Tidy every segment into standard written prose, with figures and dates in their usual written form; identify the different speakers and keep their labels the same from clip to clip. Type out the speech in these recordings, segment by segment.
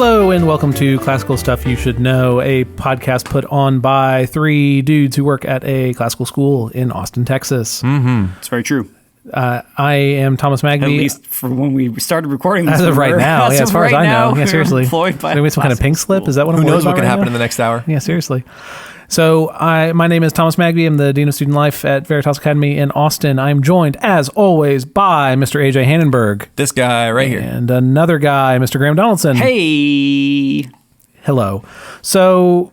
Speaker 1: Hello and welcome to Classical Stuff You Should Know, a podcast put on by three dudes who work at a classical school in Austin, Texas.
Speaker 2: Mm-hmm. It's very true.
Speaker 1: I am Thomas Magby.
Speaker 2: At least for when we started recording this.
Speaker 1: As of right now, as far as I know. Yeah, seriously.
Speaker 2: Employed by
Speaker 1: some kind of pink slip? Is that what I'm
Speaker 3: Who knows what
Speaker 1: can
Speaker 3: happen in the next hour?
Speaker 1: Yeah, seriously. So my name is Thomas Magby. I'm the Dean of Student Life at Veritas Academy in Austin. I'm joined, as always, by Mr. AJ Hannenberg.
Speaker 3: This guy right here.
Speaker 1: And another guy, Mr. Graeme Donaldson.
Speaker 2: Hey.
Speaker 1: Hello. So,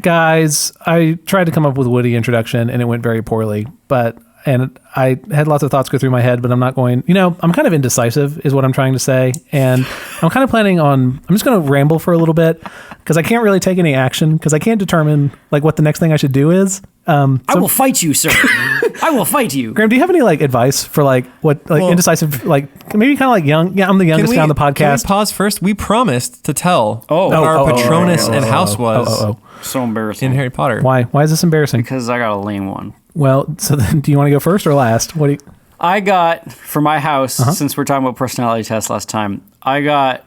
Speaker 1: guys, I tried to come up with a witty introduction, and it went very poorly. And I had lots of thoughts go through my head, but I'm not going, I'm kind of indecisive is what I'm trying to say. And I'm kind of planning on, I'm just going to ramble for a little bit because I can't really take any action because I can't determine what the next thing I should do is.
Speaker 2: I will fight you, sir. I will fight you.
Speaker 1: Graeme, do you have any advice for indecisive, maybe kind of young? Yeah, I'm the youngest guy on the podcast.
Speaker 3: Can we pause first? We promised to tell what our Patronus and house was.
Speaker 2: So embarrassing.
Speaker 3: In Harry Potter.
Speaker 1: Why? Why is this embarrassing?
Speaker 2: Because I got a lame one.
Speaker 1: Well, so then do you want to go first or last?
Speaker 2: I got, for my house, since we're talking about personality tests last time, I got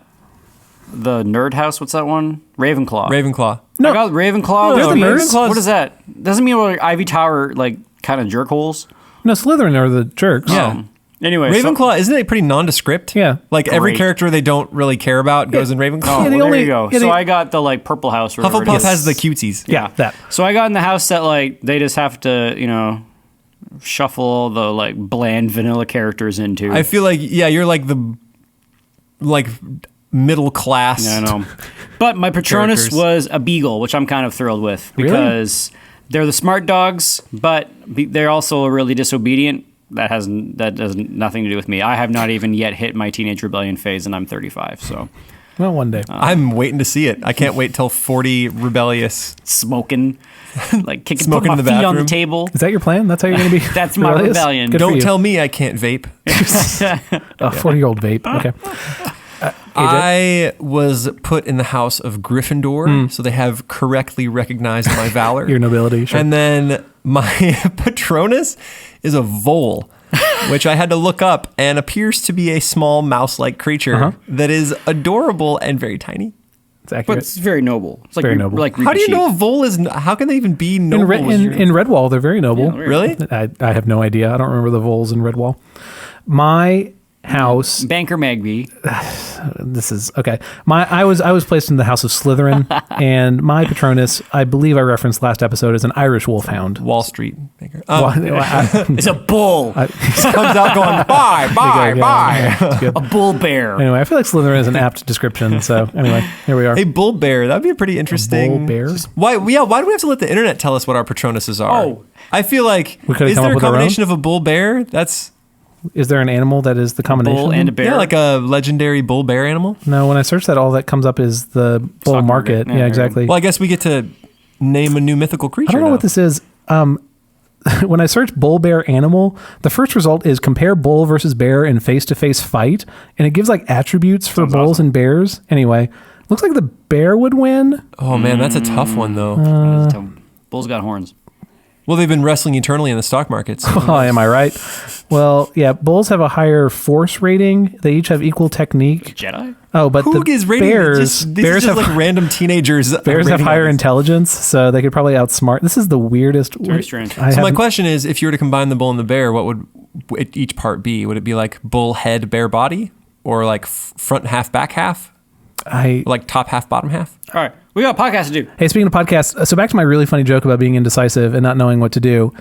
Speaker 2: the nerd house. What's that one? Ravenclaw.
Speaker 1: No.
Speaker 2: I got Ravenclaw.
Speaker 1: No, Ravenclaw.
Speaker 2: What is that? Doesn't mean Ivy Tower, kind of jerk holes?
Speaker 1: No, Slytherin are the jerks.
Speaker 3: Yeah.
Speaker 2: Anyway,
Speaker 3: Ravenclaw, isn't it pretty nondescript?
Speaker 1: Yeah.
Speaker 3: Every character they don't really care about goes in Ravenclaw.
Speaker 2: Oh, well, there you go. So I got the purple house. Or
Speaker 3: Hufflepuff has the cutesies.
Speaker 1: Yeah, that.
Speaker 2: So I got in the house that they just have to, shuffle all the bland vanilla characters into.
Speaker 3: I feel you're the middle class.
Speaker 2: Yeah, I know. But my Patronus was a beagle, which I'm kind of thrilled with because they're the smart dogs, but they're also really disobedient. That has nothing to do with me. I have not even yet hit my teenage rebellion phase, and I'm 35. So,
Speaker 1: well, one day
Speaker 3: I'm waiting to see it. I can't wait till 40 rebellious
Speaker 2: smoking, kicking,
Speaker 3: smoking
Speaker 2: put my
Speaker 3: in the
Speaker 2: feet on
Speaker 3: bathroom.
Speaker 2: the table.
Speaker 1: Is that your plan? That's how you're going to be?
Speaker 2: That's my rebellion.
Speaker 3: Don't tell me I can't vape.
Speaker 1: A 40-year-old vape. Okay.
Speaker 3: I was put in the house of Gryffindor, so they have correctly recognized my valor.
Speaker 1: Your nobility, sure.
Speaker 3: And then my Patronus is a vole, which I had to look up and appears to be a small mouse-like creature that is adorable and very tiny.
Speaker 1: It's accurate.
Speaker 2: But it's very noble. It's
Speaker 1: very noble.
Speaker 3: How do you know a vole is... How can they even be noble?
Speaker 1: In Redwall, they're very noble.
Speaker 2: Yeah,
Speaker 3: really?
Speaker 1: I have no idea. I don't remember the voles in Redwall. My house...
Speaker 2: Banker Magby.
Speaker 1: This is... Okay. I was placed in the house of Slytherin, and my Patronus, I believe I referenced last episode, is an Irish wolfhound.
Speaker 3: Wall Street banker.
Speaker 2: It's a bull.
Speaker 3: He comes out going, bye.
Speaker 2: A bull bear.
Speaker 1: Anyway, I feel like Slytherin is an apt description, so anyway, here we are.
Speaker 3: A bull bear. That'd be a pretty interesting...
Speaker 1: A bull bear?
Speaker 3: Why do we have to let the internet tell us what our Patronuses are?
Speaker 2: Oh.
Speaker 3: I feel like...
Speaker 1: Is
Speaker 3: there a combination of a bull bear?
Speaker 1: Is there an animal that is the combination?
Speaker 2: Bull and a bear?
Speaker 3: Yeah, like a legendary bull bear animal?
Speaker 1: No, when I search that, all that comes up is the bull
Speaker 2: Stock
Speaker 1: market.
Speaker 2: market.
Speaker 1: Yeah, exactly.
Speaker 3: Well, I guess we get to name a new mythical creature.
Speaker 1: I don't know what this is. When I search bull bear animal, the first result is compare bull versus bear in face-to-face fight, and it gives attributes for bulls and bears. Anyway, looks like the bear would win.
Speaker 3: Oh man, that's a tough one though.
Speaker 2: Bull's got horns.
Speaker 3: Well, they've been wrestling eternally in the stock markets.
Speaker 1: Oh, am I right? Well, yeah, bulls have a higher force rating. They each have equal technique.
Speaker 2: Jedi?
Speaker 1: Oh, but
Speaker 3: Who
Speaker 1: the
Speaker 3: is rating?
Speaker 1: bears
Speaker 3: These are just random teenagers.
Speaker 1: Bears have higher intelligence, so they could probably outsmart. This is the weirdest.
Speaker 2: Very strange.
Speaker 3: So my question is, if you were to combine the bull and the bear, what would each part be? Would it be bull head, bear body? Or front half, back half? Top half, bottom half?
Speaker 2: All right. We got a podcast to do.
Speaker 1: Hey, speaking of podcasts, so back to my really funny joke about being indecisive and not knowing what to do.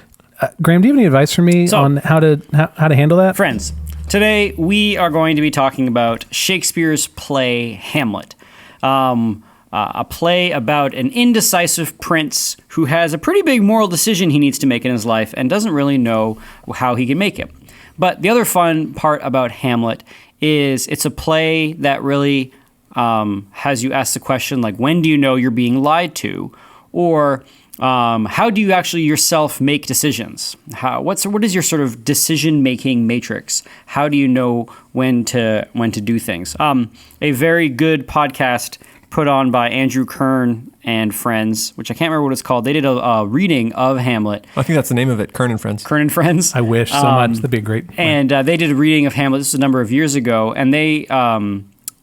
Speaker 1: Graeme, do you have any advice for me on how to handle that?
Speaker 2: Friends, today we are going to be talking about Shakespeare's play Hamlet. A play about an indecisive prince who has a pretty big moral decision he needs to make in his life and doesn't really know how he can make it. But the other fun part about Hamlet is it's a play that really has you ask the question, when do you know you're being lied to? Or how do you actually yourself make decisions? What is your sort of decision-making matrix? How do you know when to do things? A very good podcast put on by Andrew Kern and friends, which I can't remember what it's called. They did a reading of Hamlet.
Speaker 3: I think that's the name of it, Kern and Friends.
Speaker 2: Kern and Friends.
Speaker 1: I wish so much. That'd be great.
Speaker 2: And they did a reading of Hamlet. This was a number of years ago, and they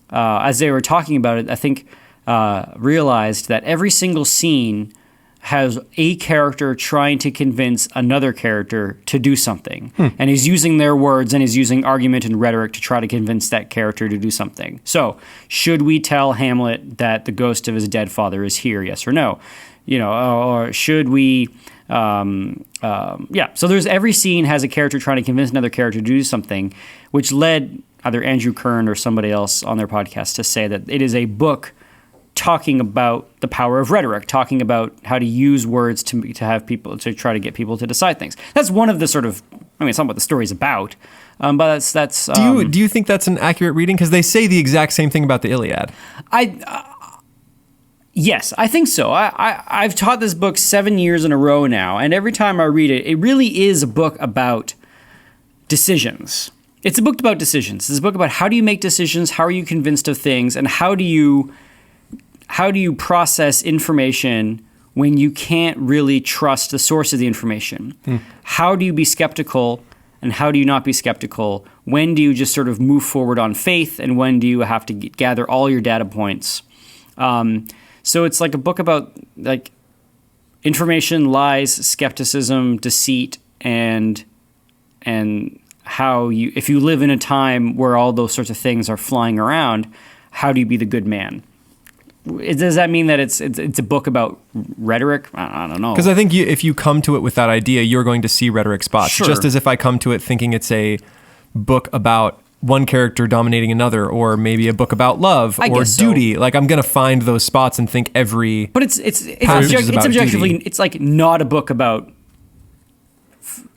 Speaker 2: as they were talking about it, I think realized that every single scene has a character trying to convince another character to do something. And he's using their words and he's using argument and rhetoric to try to convince that character to do something. So, should we tell Hamlet that the ghost of his dead father is here, yes or no? Or should we... So there's every scene has a character trying to convince another character to do something, which led either Andrew Kern or somebody else on their podcast to say that it is a book talking about the power of rhetoric, talking about how to use words to have people, to try to get people to decide things. That's one of the sort of, it's not what the story's about, but that's.
Speaker 3: Do you think that's an accurate reading? Because they say the exact same thing about the Iliad.
Speaker 2: Yes, I think so. I've taught this book 7 years in a row now, and every time I read it, it really is a book about decisions. It's a book about decisions. It's a book about how do you make decisions, how are you convinced of things, and how do you process information when you can't really trust the source of the information? How do you be skeptical, and how do you not be skeptical? When do you just sort of move forward on faith, and when do you have to gather all your data points? So it's like a book about like information, lies, skepticism, deceit, and how you, if you live in a time where all those sorts of things are flying around, how do you be the good man? Does that mean that it's a book about rhetoric? I don't know.
Speaker 3: Because I think if you come to it with that idea, you're going to see rhetoric spots.
Speaker 2: Sure.
Speaker 3: Just as if I come to it thinking it's a book about one character dominating another, or maybe a book about love or duty. So. Like I'm going to find those spots and think every.
Speaker 2: But it's objectively duty. It's like not a book about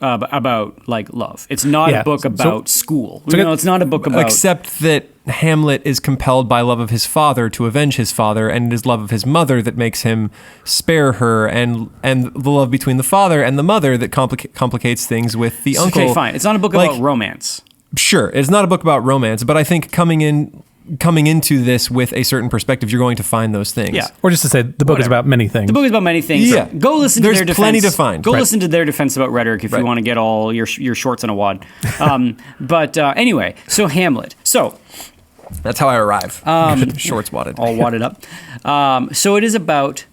Speaker 2: like love. It's not a book about school. It's not a book about.
Speaker 3: Except that Hamlet is compelled by love of his father to avenge his father, and it is love of his mother that makes him spare her, and the love between the father and the mother that complicates things with the uncle.
Speaker 2: Okay, fine. It's not a book about romance.
Speaker 3: Sure, it's not a book about romance, but I think coming into this with a certain perspective, you're going to find those things.
Speaker 1: Yeah, or just to say, the book is about many things.
Speaker 2: The book is about many things.
Speaker 3: Yeah,
Speaker 2: go listen to their defense.
Speaker 3: There's plenty to find.
Speaker 2: Go listen to their defense about rhetoric if you want to get all your shorts in a wad. But anyway, so Hamlet. So
Speaker 3: that's how I arrive. Shorts wadded,
Speaker 2: all wadded up. So it is about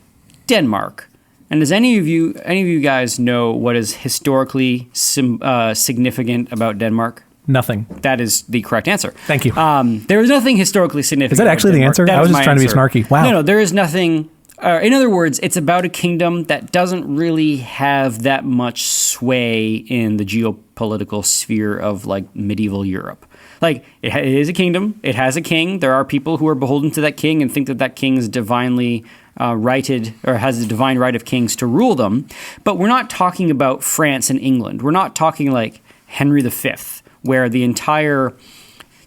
Speaker 2: Denmark. And does any of you guys know what is historically significant about Denmark?
Speaker 1: Nothing.
Speaker 2: That is the correct answer.
Speaker 1: Thank you.
Speaker 2: There is nothing historically significant.
Speaker 1: Is that actually the answer? I was just trying to be snarky. Wow.
Speaker 2: No, there is nothing. In other words, it's about a kingdom that doesn't really have that much sway in the geopolitical sphere of like medieval Europe. Like it is a kingdom. It has a king. There are people who are beholden to that king and think that king is divinely righted or has the divine right of kings to rule them. But we're not talking about France and England. We're not talking like Henry V, where the entire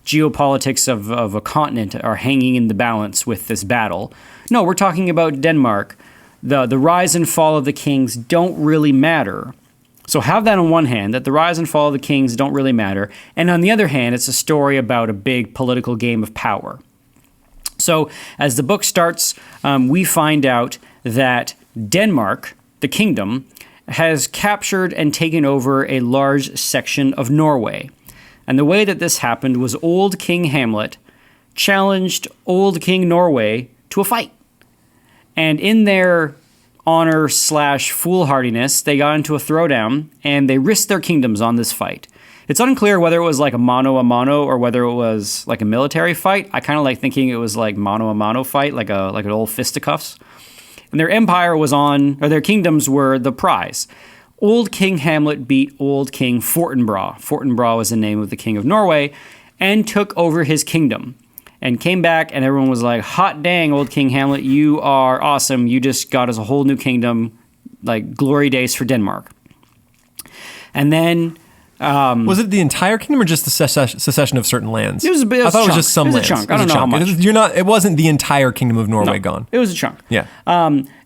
Speaker 2: geopolitics of a continent are hanging in the balance with this battle. No, we're talking about Denmark. The rise and fall of the kings don't really matter. So have that on one hand, that the rise and fall of the kings don't really matter. And on the other hand, it's a story about a big political game of power. So as the book starts, we find out that Denmark, the kingdom, has captured and taken over a large section of Norway. And the way that this happened was old King Hamlet challenged old King Norway to a fight. And in their honor / foolhardiness, they got into a throwdown and they risked their kingdoms on this fight. It's unclear whether it was like a mano a mano or whether it was like a military fight. I kind of like thinking it was like mano a mano fight, like an old fisticuffs. And their empire was their kingdoms were the prize. Old King Hamlet beat old King Fortinbras. Fortinbras was the name of the king of Norway, and took over his kingdom. And came back, and everyone was like, hot dang, old King Hamlet, you are awesome. You just got us a whole new kingdom, like glory days for Denmark. And then...
Speaker 3: was it the entire kingdom or just the secession of certain lands?
Speaker 2: It was a bit.
Speaker 3: I thought it was just some lands.
Speaker 2: It was a chunk. I don't know how much.
Speaker 3: It wasn't the entire kingdom of Norway gone.
Speaker 2: It was a chunk.
Speaker 3: Yeah.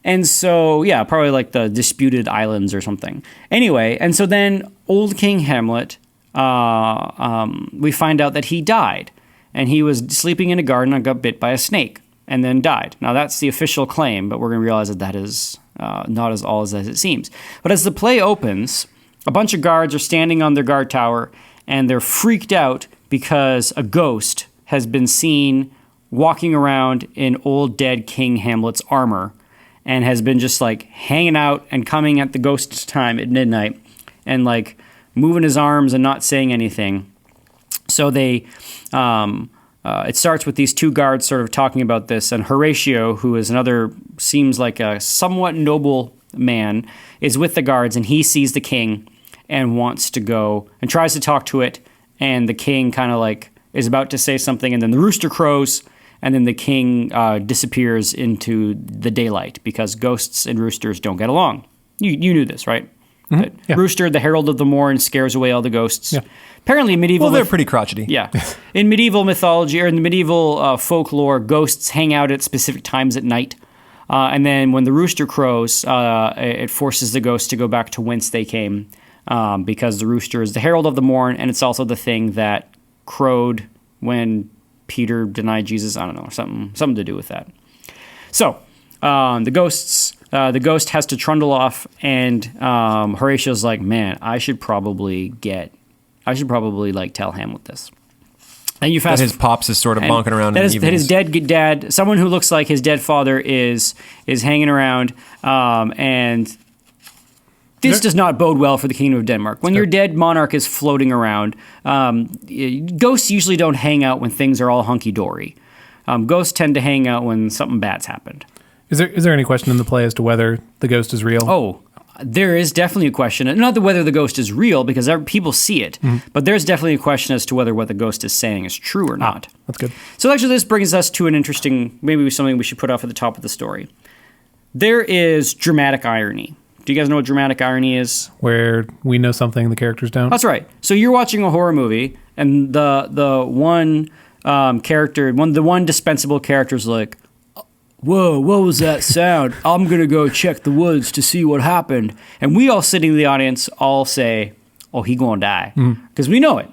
Speaker 2: And so, yeah, probably like the disputed islands or something. Anyway, and so then old King Hamlet, we find out that he died. And he was sleeping in a garden and got bit by a snake and then died. Now, that's the official claim, but we're going to realize that is not as all as it seems. But as the play opens, a bunch of guards are standing on their guard tower, and they're freaked out because a ghost has been seen walking around in old dead King Hamlet's armor and has been just like hanging out and coming at the ghost's time at midnight and like moving his arms and not saying anything. So they, it starts with these two guards sort of talking about this, and Horatio, who is another, seems like a somewhat noble man, is with the guards, and he sees the king and wants to go and tries to talk to it, and the king kind of like is about to say something, and then the rooster crows, and then the king disappears into the daylight because ghosts and roosters don't get along. You knew this, right?
Speaker 1: Mm-hmm. Yeah.
Speaker 2: Rooster, the herald of the morn, scares away all the ghosts. Yeah. Apparently, medieval.
Speaker 3: Well, they're pretty crotchety.
Speaker 2: Yeah, in medieval mythology or in the medieval folklore, ghosts hang out at specific times at night, and then when the rooster crows, it forces the ghosts to go back to whence they came, because the rooster is the herald of the morn, and it's also the thing that crowed when Peter denied Jesus. I don't know, something to do with that. So the ghost has to trundle off, and Horatio's like, man, I should probably like tell Hamlet this. And you fast
Speaker 3: that his pops is sort of bonking around.
Speaker 2: That his dead dad, someone who looks like his dead father, is hanging around, and this does not bode well for the Kingdom of Denmark. When your dead monarch is floating around, ghosts usually don't hang out when things are all hunky-dory. Ghosts tend to hang out when something bad's happened.
Speaker 1: Is there any question in the play as to whether the ghost is real?
Speaker 2: Oh, there is definitely a question. Not whether the ghost is real, because people see it, but there's definitely a question as to whether what the ghost is saying is true or not.
Speaker 1: That's good.
Speaker 2: So actually this brings us to an interesting, maybe something we should put off at the top of the story. There is dramatic irony. Do you guys know what dramatic irony is?
Speaker 1: Where we know something the characters don't?
Speaker 2: That's right. So you're watching a horror movie, and the one character, the one dispensable character is like, whoa, what was that sound? I'm going to go check the woods to see what happened. And we all sitting in the audience all say, oh, he going to die. Because we know it.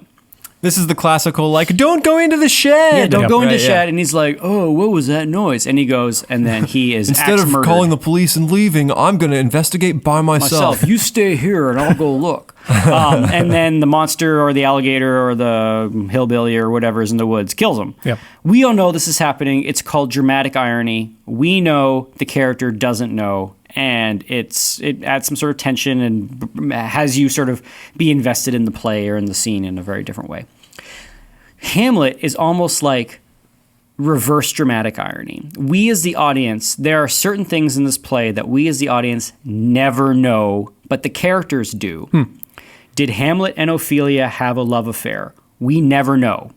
Speaker 3: This is the classical, like, don't go into the shed.
Speaker 2: Yeah, don't go into the shed. And he's like, oh, what was that noise? And he goes, and then he is
Speaker 3: Instead of
Speaker 2: murdered.
Speaker 3: calling the police and leaving, I'm going to investigate by myself.
Speaker 2: You stay here and I'll go look. And then the monster or the alligator or the hillbilly or whatever is in the woods kills him.
Speaker 1: Yep.
Speaker 2: We all know this is happening. It's called dramatic irony. We know the character doesn't know. And it adds some sort of tension and has you sort of be invested in the play or in the scene in a very different way. Hamlet is almost like reverse dramatic irony. We as the audience, there are certain things in this play that we as the audience never know, but the characters do. Did Hamlet and Ophelia have a love affair? We never know.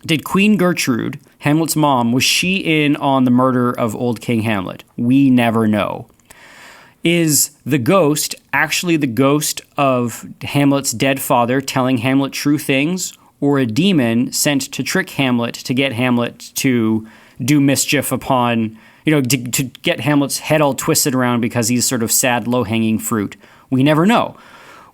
Speaker 2: Did Queen Gertrude, Hamlet's mom, was she in on the murder of old King Hamlet? We never know. Is the ghost actually the ghost of Hamlet's dead father telling Hamlet true things, or a demon sent to trick Hamlet to get Hamlet to do mischief upon, to get Hamlet's head all twisted around because he's sort of sad, low-hanging fruit? We never know.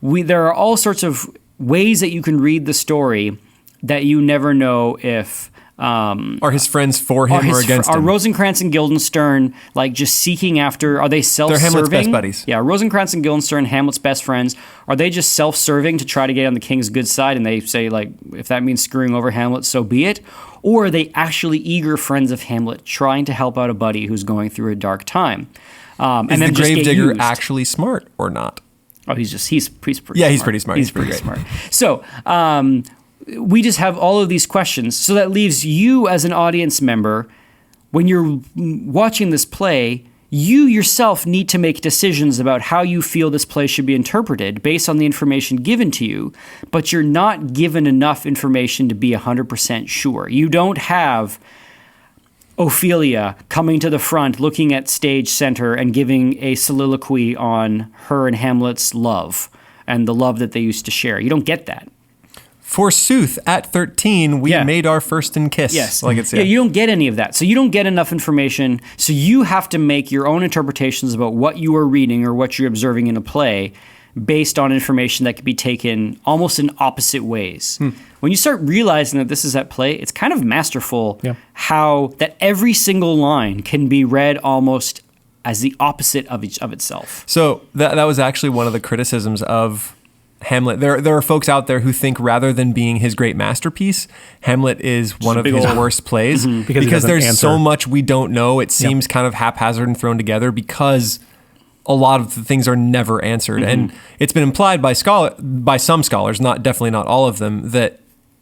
Speaker 2: There are all sorts of ways that you can read the story that you never know if
Speaker 3: are his friends for him or against him?
Speaker 2: Are Rosencrantz and Guildenstern like just seeking after? Are they self-serving?
Speaker 3: They're Hamlet's best buddies.
Speaker 2: Yeah, Rosencrantz and Guildenstern, Hamlet's best friends. Are they just self-serving to try to get on the king's good side? And they say like, if that means screwing over Hamlet, so be it. Or are they actually eager friends of Hamlet, trying to help out a buddy who's going through a dark time?
Speaker 3: And is the gravedigger actually smart or not?
Speaker 2: Oh, he's pretty smart.
Speaker 3: Yeah, he's pretty smart.
Speaker 2: He's pretty smart. So, we just have all of these questions. So that leaves you as an audience member, when you're watching this play, you yourself need to make decisions about how you feel this play should be interpreted based on the information given to you, but you're not given enough information to be 100% sure. You don't have Ophelia coming to the front, looking at stage center and giving a soliloquy on her and Hamlet's love and the love that they used to share. You don't get that.
Speaker 3: Forsooth, at 13, we made our first kiss.
Speaker 2: Yes.
Speaker 3: You
Speaker 2: don't get any of that. So you don't get enough information. So you have to make your own interpretations about what you are reading or what you're observing in a play based on information that can be taken almost in opposite ways. When you start realizing that this is at play, it's kind of masterful how that every single line can be read almost as the opposite of itself.
Speaker 3: So that was actually one of the criticisms of Hamlet. There are folks out there who think rather than being his great masterpiece, Hamlet is one of his worst plays because there's so much we don't know. It seems kind of haphazard and thrown together because a lot of the things are never answered. And it's been implied by some scholars, definitely not all of them, that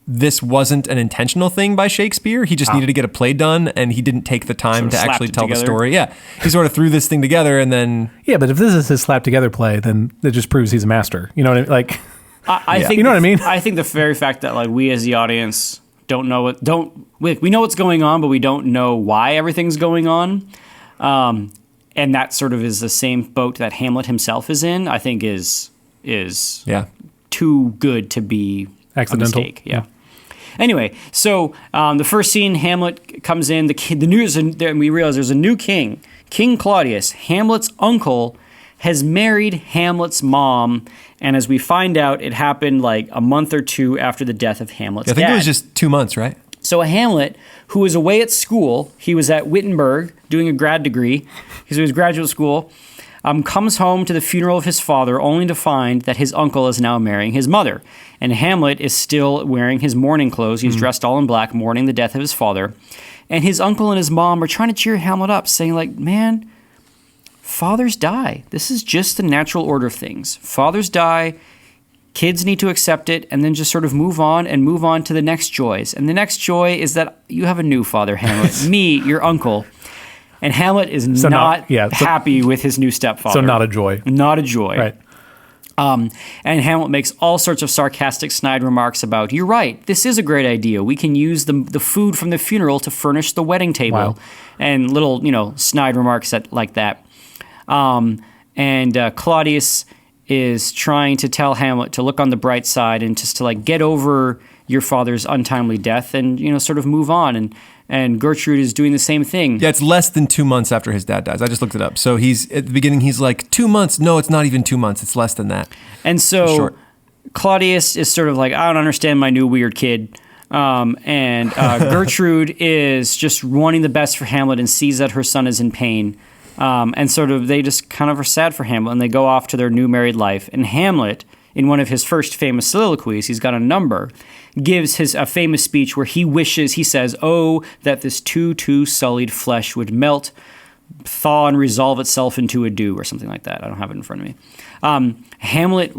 Speaker 3: this wasn't an intentional thing by Shakespeare. He just needed to get a play done, and he didn't take the time to actually tell the story. Yeah, he sort of threw this thing together, and then...
Speaker 1: Yeah, but if this is his slap together play, then it just proves he's a master. You know what I mean? Like,
Speaker 2: I think,
Speaker 1: you know what I mean?
Speaker 2: I think the very fact that like we as the audience don't know we know what's going on, but we don't know why everything's going on, and that sort of is the same boat that Hamlet himself is in. I think is too good to be
Speaker 1: accidental.
Speaker 2: A mistake. Yeah. Anyway, so the first scene, Hamlet comes in. The news, and we realize there's a new king. King Claudius, Hamlet's uncle, has married Hamlet's mom, and as we find out, it happened like a month or two after the death of Hamlet's dad.
Speaker 3: I think it was just 2 months, right?
Speaker 2: So Hamlet, who was away at school, he was at Wittenberg doing a grad degree, he was graduate school, comes home to the funeral of his father only to find that his uncle is now marrying his mother. And Hamlet is still wearing his mourning clothes. He's dressed all in black, mourning the death of his father. And his uncle and his mom are trying to cheer Hamlet up, saying like, man, fathers die. This is just the natural order of things. Fathers die, kids need to accept it, and then just sort of move on to the next joys. And the next joy is that you have a new father, Hamlet. Me, your uncle. And Hamlet is not happy with his new stepfather.
Speaker 1: So not a joy.
Speaker 2: Not a joy.
Speaker 1: Right.
Speaker 2: And Hamlet makes all sorts of sarcastic, snide remarks about, you're right, this is a great idea. We can use the food from the funeral to furnish the wedding table.
Speaker 1: Wow.
Speaker 2: And little, snide remarks like that. And Claudius is trying to tell Hamlet to look on the bright side and just to like get over your father's untimely death and, sort of move on. And Gertrude is doing the same thing.
Speaker 3: Yeah, it's less than 2 months after his dad dies. I just looked it up. So he's at the beginning, he's like 2 months. No, it's not even 2 months. It's less than that.
Speaker 2: And so Claudius is sort of like, I don't understand my new weird kid. And Gertrude is just wanting the best for Hamlet and sees that her son is in pain. And sort of they just kind of are sad for Hamlet and they go off to their new married life. And Hamlet, in one of his first famous soliloquies, he's got a number, gives a famous speech where he says, oh, that this too sullied flesh would melt, thaw, and resolve itself into a dew, or something like that. I don't have it in front of me. Hamlet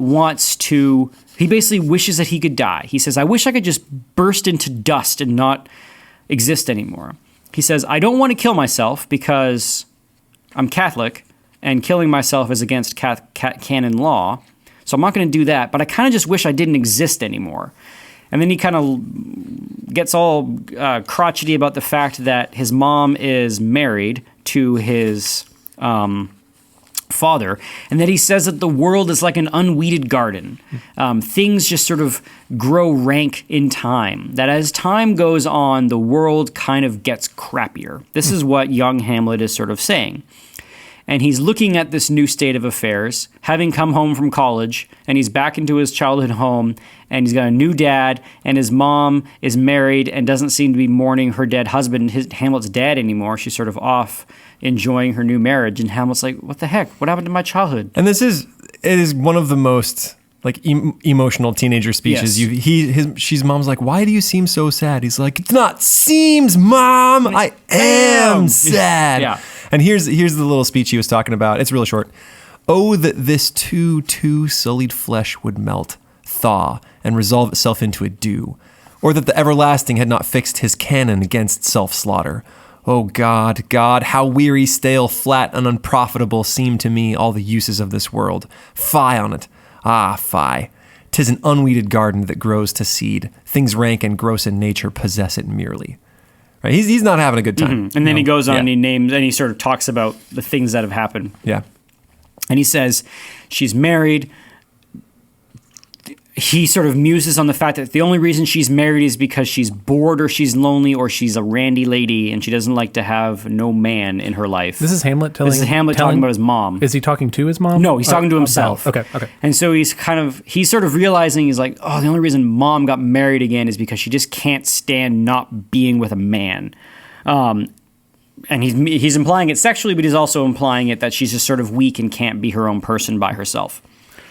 Speaker 2: he basically wishes that he could die. He says, I wish I could just burst into dust and not exist anymore. He says, I don't want to kill myself because I'm Catholic, and killing myself is against canon law, so I'm not going to do that, but I kind of just wish I didn't exist anymore. And then he kind of gets all crotchety about the fact that his mom is married to his father, and that he says that the world is like an unweeded garden. Things just sort of grow rank in time. That as time goes on, the world kind of gets crappier. This is what young Hamlet is sort of saying. And he's looking at this new state of affairs, having come home from college, and he's back into his childhood home, and he's got a new dad, and his mom is married and doesn't seem to be mourning her dead husband, Hamlet's dad, anymore. She's sort of off enjoying her new marriage, and Hamlet's like, what the heck? What happened to my childhood?
Speaker 3: And it is one of the most like emotional teenager speeches.
Speaker 2: Yes.
Speaker 3: She's mom's like, why do you seem so sad? He's like, it's not seems, Mom. I am sad.
Speaker 2: Yeah.
Speaker 3: And here's the little speech he was talking about. It's really short. Oh, that this too sullied flesh would melt, thaw, and resolve itself into a dew, or that the everlasting had not fixed his canon against self-slaughter. Oh God, how weary, stale, flat, and unprofitable seem to me all the uses of this world. Fie on it. Ah, fie. 'Tis an unweeded garden that grows to seed. Things rank and gross in nature possess it merely. Right? He's not having a good time.
Speaker 2: Mm-hmm. And then he goes on and he names, and he sort of talks about the things that have happened.
Speaker 3: Yeah.
Speaker 2: And he says, she's married. He sort of muses on the fact that the only reason she's married is because she's bored or she's lonely or she's a randy lady and she doesn't like to have no man in her life.
Speaker 1: This is Hamlet talking
Speaker 2: about his mom.
Speaker 1: Is he talking to his mom?
Speaker 2: No, he's talking to himself.
Speaker 1: Okay.
Speaker 2: And so he's sort of realizing, he's like, oh, the only reason mom got married again is because she just can't stand not being with a man. And he's implying it sexually, but he's also implying it that she's just sort of weak and can't be her own person by herself.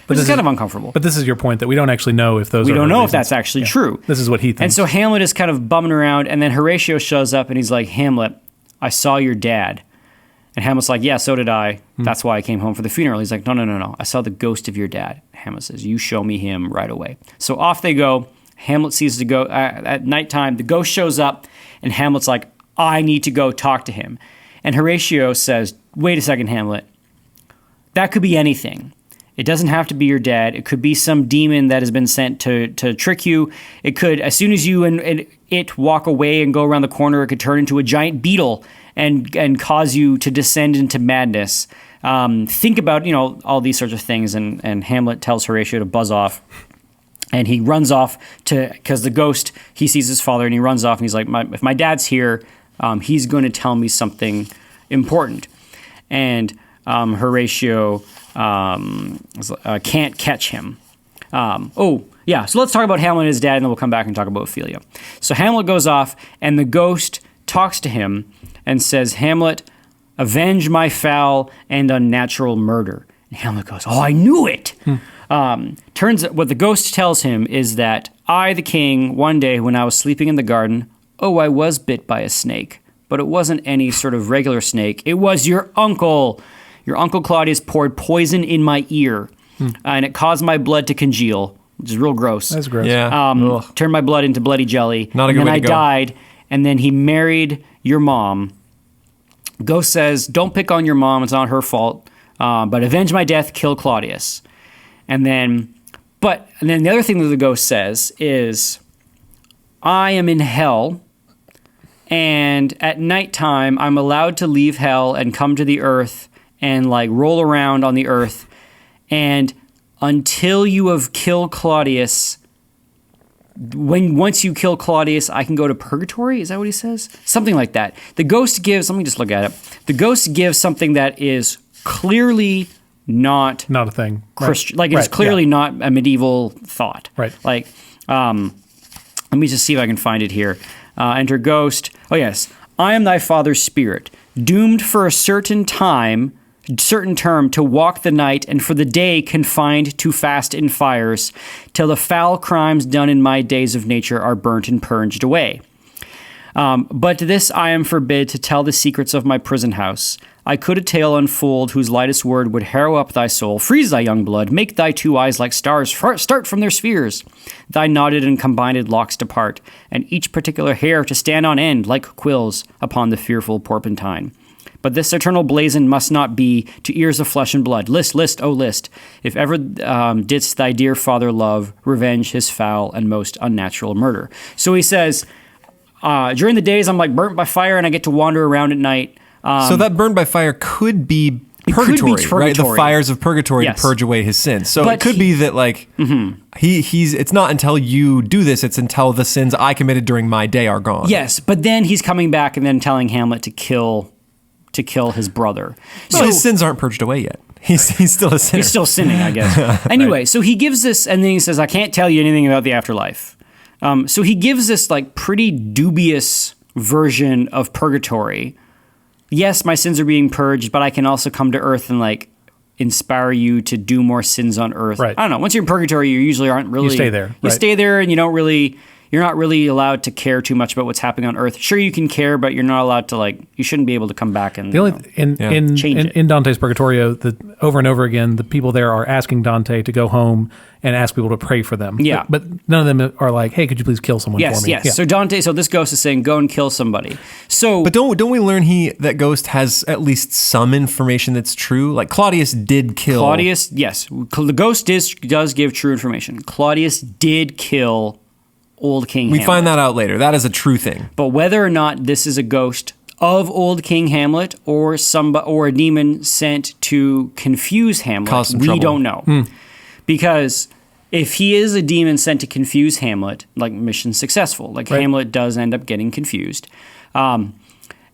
Speaker 2: which is kind of uncomfortable.
Speaker 1: But this is your point that we don't actually know if those.
Speaker 2: We
Speaker 1: are
Speaker 2: don't
Speaker 1: her
Speaker 2: know if
Speaker 1: reasons.
Speaker 2: that's actually true.
Speaker 1: This is what he thinks.
Speaker 2: And so Hamlet is kind of bumming around, and then Horatio shows up, and he's like, Hamlet, I saw your dad. And Hamlet's like, yeah, so did I. That's why I came home for the funeral. He's like, no. I saw the ghost of your dad. Hamlet says, you show me him right away. So off they go. Hamlet sees the ghost. At nighttime, the ghost shows up, and Hamlet's like, I need to go talk to him. And Horatio says, wait a second, Hamlet. That could be anything. It doesn't have to be your dad. It could be some demon that has been sent to trick you. It could, as soon as you and it walk away and go around the corner, it could turn into a giant beetle and cause you to descend into madness. Think about, all these sorts of things. And Hamlet tells Horatio to buzz off. And he runs off because the ghost, he sees his father and he runs off and he's like, if my dad's here, he's going to tell me something important. And Horatio can't catch him. So let's talk about Hamlet and his dad, and then we'll come back and talk about Ophelia. So Hamlet goes off, and the ghost talks to him and says, Hamlet, avenge my foul and unnatural murder. And Hamlet goes, oh, I knew it. Turns out what the ghost tells him is that I, the king, one day when I was sleeping in the garden, I was bit by a snake, but it wasn't any sort of regular snake. It was your uncle. Your uncle Claudius poured poison in my ear, and it caused my blood to congeal, which is real gross.
Speaker 1: That's gross.
Speaker 3: Yeah.
Speaker 2: Turned my blood into bloody jelly.
Speaker 3: Not a good
Speaker 2: and then
Speaker 3: way
Speaker 2: I
Speaker 3: to go.
Speaker 2: died, and then he married your mom. Ghost says, don't pick on your mom. It's not her fault. But avenge my death, kill Claudius. And then the other thing that the ghost says is, I am in hell, and at nighttime I'm allowed to leave hell and come to the earth and roll around on the earth. And until you have killed Claudius, once you kill Claudius, I can go to purgatory? Is that what he says? Something like that. The ghost gives, let me just look at it. The ghost gives something that is clearly not
Speaker 1: a thing.
Speaker 2: Christian.
Speaker 1: Right.
Speaker 2: It's clearly not a medieval thought.
Speaker 1: Right.
Speaker 2: Let me just see if I can find it here. Enter ghost. Oh, yes. I am thy father's spirit, doomed for a certain term to walk the night, and for the day confined to fast in fires, till the foul crimes done in my days of nature are burnt and purged away. But this I am forbid to tell the secrets of my prison house. I could a tale unfold whose lightest word would harrow up thy soul, freeze thy young blood, make thy two eyes like stars start from their spheres, thy knotted and combined locks depart, and each particular hair to stand on end like quills upon the fearful porpentine. But this eternal blazon must not be to ears of flesh and blood. List, oh list, if ever didst thy dear father love, revenge his foul and most unnatural murder. So he says, during the days I'm burnt by fire and I get to wander around at night.
Speaker 3: So that burned by fire could be purgatory, right? The fires of purgatory to purge away his sins. So it could be that he's it's not until you do this, it's until the sins I committed during my day are gone.
Speaker 2: Yes, but then he's coming back and then telling Hamlet to kill his brother.
Speaker 3: So his sins aren't purged away yet. He's still a sinner.
Speaker 2: He's still sinning, I guess. Anyway, so he gives this, and then he says, I can't tell you anything about the afterlife. So he gives this pretty dubious version of purgatory. Yes, my sins are being purged, but I can also come to earth and inspire you to do more sins on earth.
Speaker 1: Right.
Speaker 2: I don't know. Once you're in purgatory, you usually aren't really.
Speaker 1: You stay there.
Speaker 2: You stay there, and you're not really allowed to care too much about what's happening on earth. Sure, you can care, but you're not allowed to you shouldn't be able to come back and
Speaker 1: in Dante's Purgatorio, over and over again, the people there are asking Dante to go home and ask people to pray for them.
Speaker 2: Yeah.
Speaker 1: But none of them are like, hey, could you please kill someone for me?
Speaker 2: Yes.
Speaker 1: Yeah.
Speaker 2: So this ghost is saying, go and kill somebody. So,
Speaker 3: but don't we learn that Ghost has at least some information that's true? Claudius did kill.
Speaker 2: Claudius, yes, the ghost does give true information. Claudius did kill Old King Hamlet.
Speaker 3: We find that out later. That is a true thing.
Speaker 2: But whether or not this is a ghost of Old King Hamlet or a demon sent to confuse Hamlet, we don't know. Because if he is a demon sent to confuse Hamlet, mission successful. Right. Hamlet does end up getting confused. And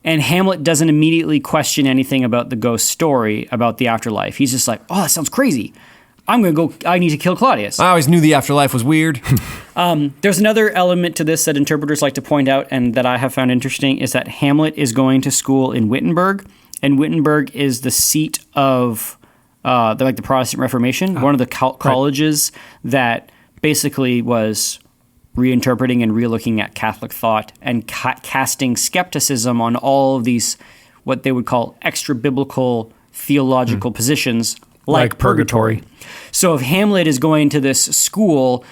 Speaker 2: Hamlet doesn't immediately question anything about the ghost story about the afterlife. He's just like, oh, that sounds crazy. I need to kill Claudius.
Speaker 3: I always knew the afterlife was weird.
Speaker 2: There's another element to this that interpreters like to point out and that I have found interesting is that Hamlet is going to school in Wittenberg, and Wittenberg is the seat of the Protestant Reformation, one of the colleges that basically was reinterpreting and relooking at Catholic thought and casting skepticism on all of these, what they would call extra-biblical theological positions like purgatory. So if Hamlet is going to this school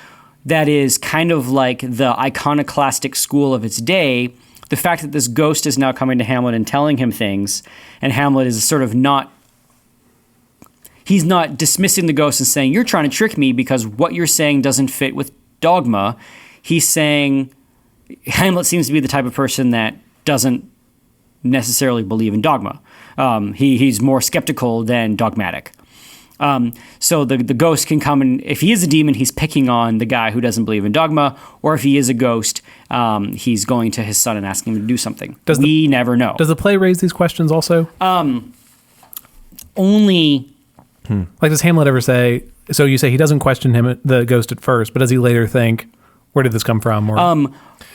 Speaker 2: that is kind of like the iconoclastic school of its day, the fact that this ghost is now coming to Hamlet and telling him things, and Hamlet is sort of he's not dismissing the ghost and saying, you're trying to trick me because what you're saying doesn't fit with dogma. He's saying, Hamlet seems to be the type of person that doesn't necessarily believe in dogma. He's more skeptical than dogmatic. So the ghost can come, and if he is a demon, he's picking on the guy who doesn't believe in dogma, or if he is a ghost, he's going to his son and asking him to do something. We never know.
Speaker 1: Does the play raise these questions also?
Speaker 2: Only...
Speaker 1: Like, does Hamlet ever say, so you say he doesn't question the ghost at first, but does he later think, where did this come from? Or...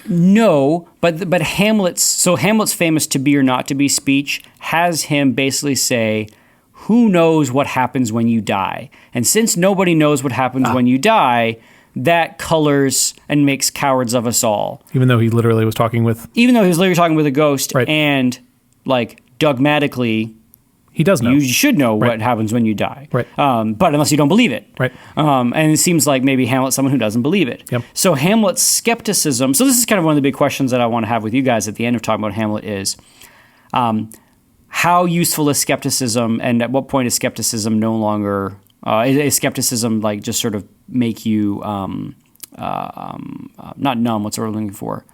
Speaker 2: No, but Hamlet's famous to be or not to be speech has him basically say, who knows what happens when you die? And since nobody knows what happens when you die, that colors and makes cowards of us all.
Speaker 1: Even though he literally was talking with...
Speaker 2: Even though he was literally talking with a ghost,
Speaker 1: right.
Speaker 2: And, like, dogmatically...
Speaker 1: He does know.
Speaker 2: You should know what happens when you die.
Speaker 1: Right.
Speaker 2: But unless you don't believe it.
Speaker 1: Right.
Speaker 2: And it seems like maybe Hamlet's someone who doesn't believe it.
Speaker 1: Yep.
Speaker 2: So Hamlet's skepticism... So this is kind of one of the big questions that I want to have with you guys at the end of talking about Hamlet is... how useful is skepticism, and at what point is skepticism no longer... is skepticism like just sort of make you... not numb, what's the word I'm looking for?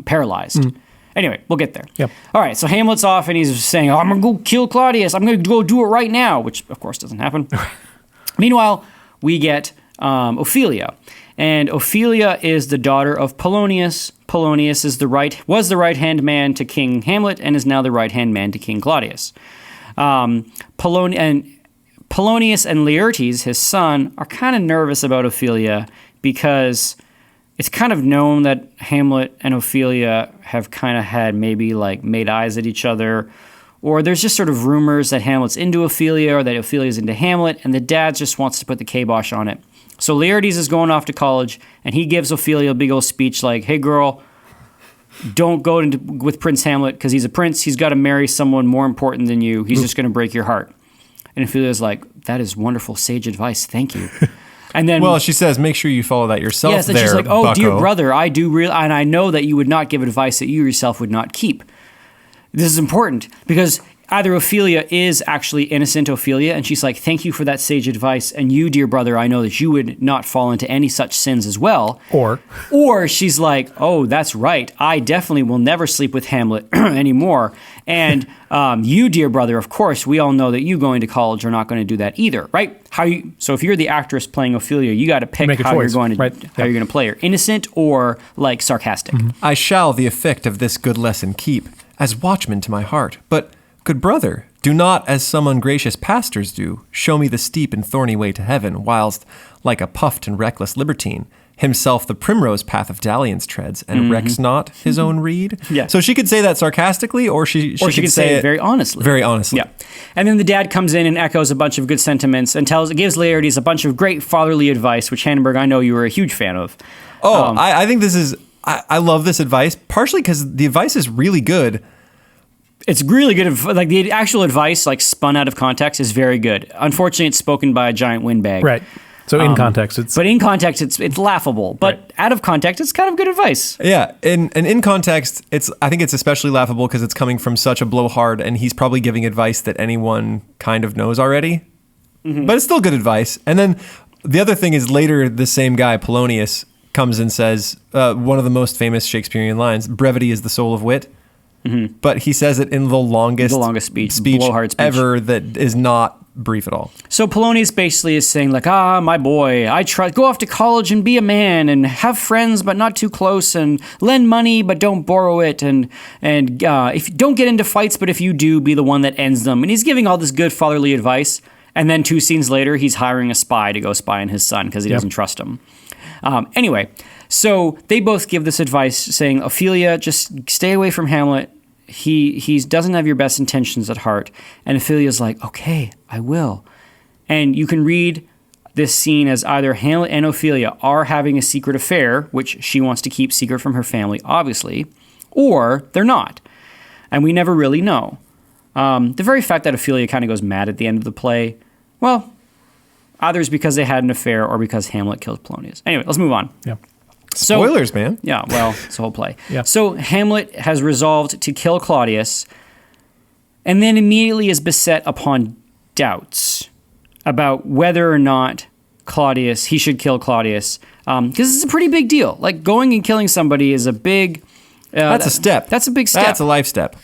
Speaker 2: Paralyzed. Mm. Anyway, we'll get there.
Speaker 1: Yep.
Speaker 2: All right, so Hamlet's off, and he's saying, I'm going to go kill Claudius. I'm going to go do it right now, which, of course, doesn't happen. Meanwhile, we get Ophelia. And Ophelia is the daughter of Polonius. Polonius was the right-hand man to King Hamlet and is now the right-hand man to King Claudius. Polonius and Laertes, his son, are kind of nervous about Ophelia because... It's kind of known that Hamlet and Ophelia have kind of had maybe like made eyes at each other, or there's just sort of rumors that Hamlet's into Ophelia or that Ophelia's into Hamlet, and the dad just wants to put the kibosh on it. So Laertes is going off to college, and he gives Ophelia a big old speech like, hey girl, don't go with Prince Hamlet because he's a prince. He's got to marry someone more important than you. He's just going to break your heart. And Ophelia's like, that is wonderful sage advice. Thank you. And then,
Speaker 3: well, she says, make sure you follow that yourself.
Speaker 2: Yes, and she's like, oh, bucko. Dear brother, I do and I know that you would not give advice that you yourself would not keep. This is important because either Ophelia is actually innocent Ophelia, and she's like, thank you for that sage advice, and you, dear brother, I know that you would not fall into any such sins as well. Or she's like, oh, that's right, I definitely will never sleep with Hamlet anymore. And you, dear brother, of course, we all know that you going to college are not going to do that either, right? So if you're the actress playing Ophelia, you got to pick how you're going to play her, innocent or like sarcastic.
Speaker 3: Mm-hmm. I shall the effect of this good lesson keep, as watchman to my heart, but... Good brother, do not, as some ungracious pastors do, show me the steep and thorny way to heaven, whilst, like a puffed and reckless libertine, himself the primrose path of dalliance treads, and recks not his own reed.
Speaker 2: Yeah.
Speaker 3: So she could say that sarcastically, or she could say it
Speaker 2: very honestly.
Speaker 3: Very honestly.
Speaker 2: Yeah. And then the dad comes in and echoes a bunch of good sentiments and gives Laertes a bunch of great fatherly advice, which Hannenberg, I know you were a huge fan of.
Speaker 3: Oh, I think this is... I love this advice, partially because the advice is really good.
Speaker 2: It's really good. Like the actual advice, like spun out of context, is very good. Unfortunately, it's spoken by a giant windbag.
Speaker 1: Right. So in context, it's...
Speaker 2: But in context, it's laughable. But out of context, it's kind of good advice.
Speaker 3: Yeah. And in context, I think it's especially laughable because it's coming from such a blowhard, and he's probably giving advice that anyone kind of knows already. Mm-hmm. But it's still good advice. And then the other thing is later, the same guy, Polonius, comes and says one of the most famous Shakespearean lines, brevity is the soul of wit. Mm-hmm. But he says it in the longest speech ever that is not brief at all.
Speaker 2: So Polonius basically is saying like, my boy, go off to college and be a man and have friends but not too close and lend money but don't borrow it and if you don't get into fights but if you do, be the one that ends them. And he's giving all this good fatherly advice. And then 2 scenes later, he's hiring a spy to go spy on his son because he doesn't trust him. Anyway, so they both give this advice saying, Ophelia, just stay away from Hamlet. He doesn't have your best intentions at heart. And Ophelia's like, okay, I will. And you can read this scene as either Hamlet and Ophelia are having a secret affair, which she wants to keep secret from her family, obviously, or they're not. And we never really know. The very fact that Ophelia kind of goes mad at the end of the play, well, either is because they had an affair or because Hamlet killed Polonius. Anyway, let's move on.
Speaker 1: Yeah.
Speaker 2: So,
Speaker 3: Spoilers, man.
Speaker 2: yeah, well, it's a whole play.
Speaker 1: Yeah.
Speaker 2: So Hamlet has resolved to kill Claudius and then immediately is beset upon doubts about whether or not he should kill Claudius. Because it's a pretty big deal. Like, going and killing somebody is a big...
Speaker 3: That's a step.
Speaker 2: That's a big step.
Speaker 3: That's a life step.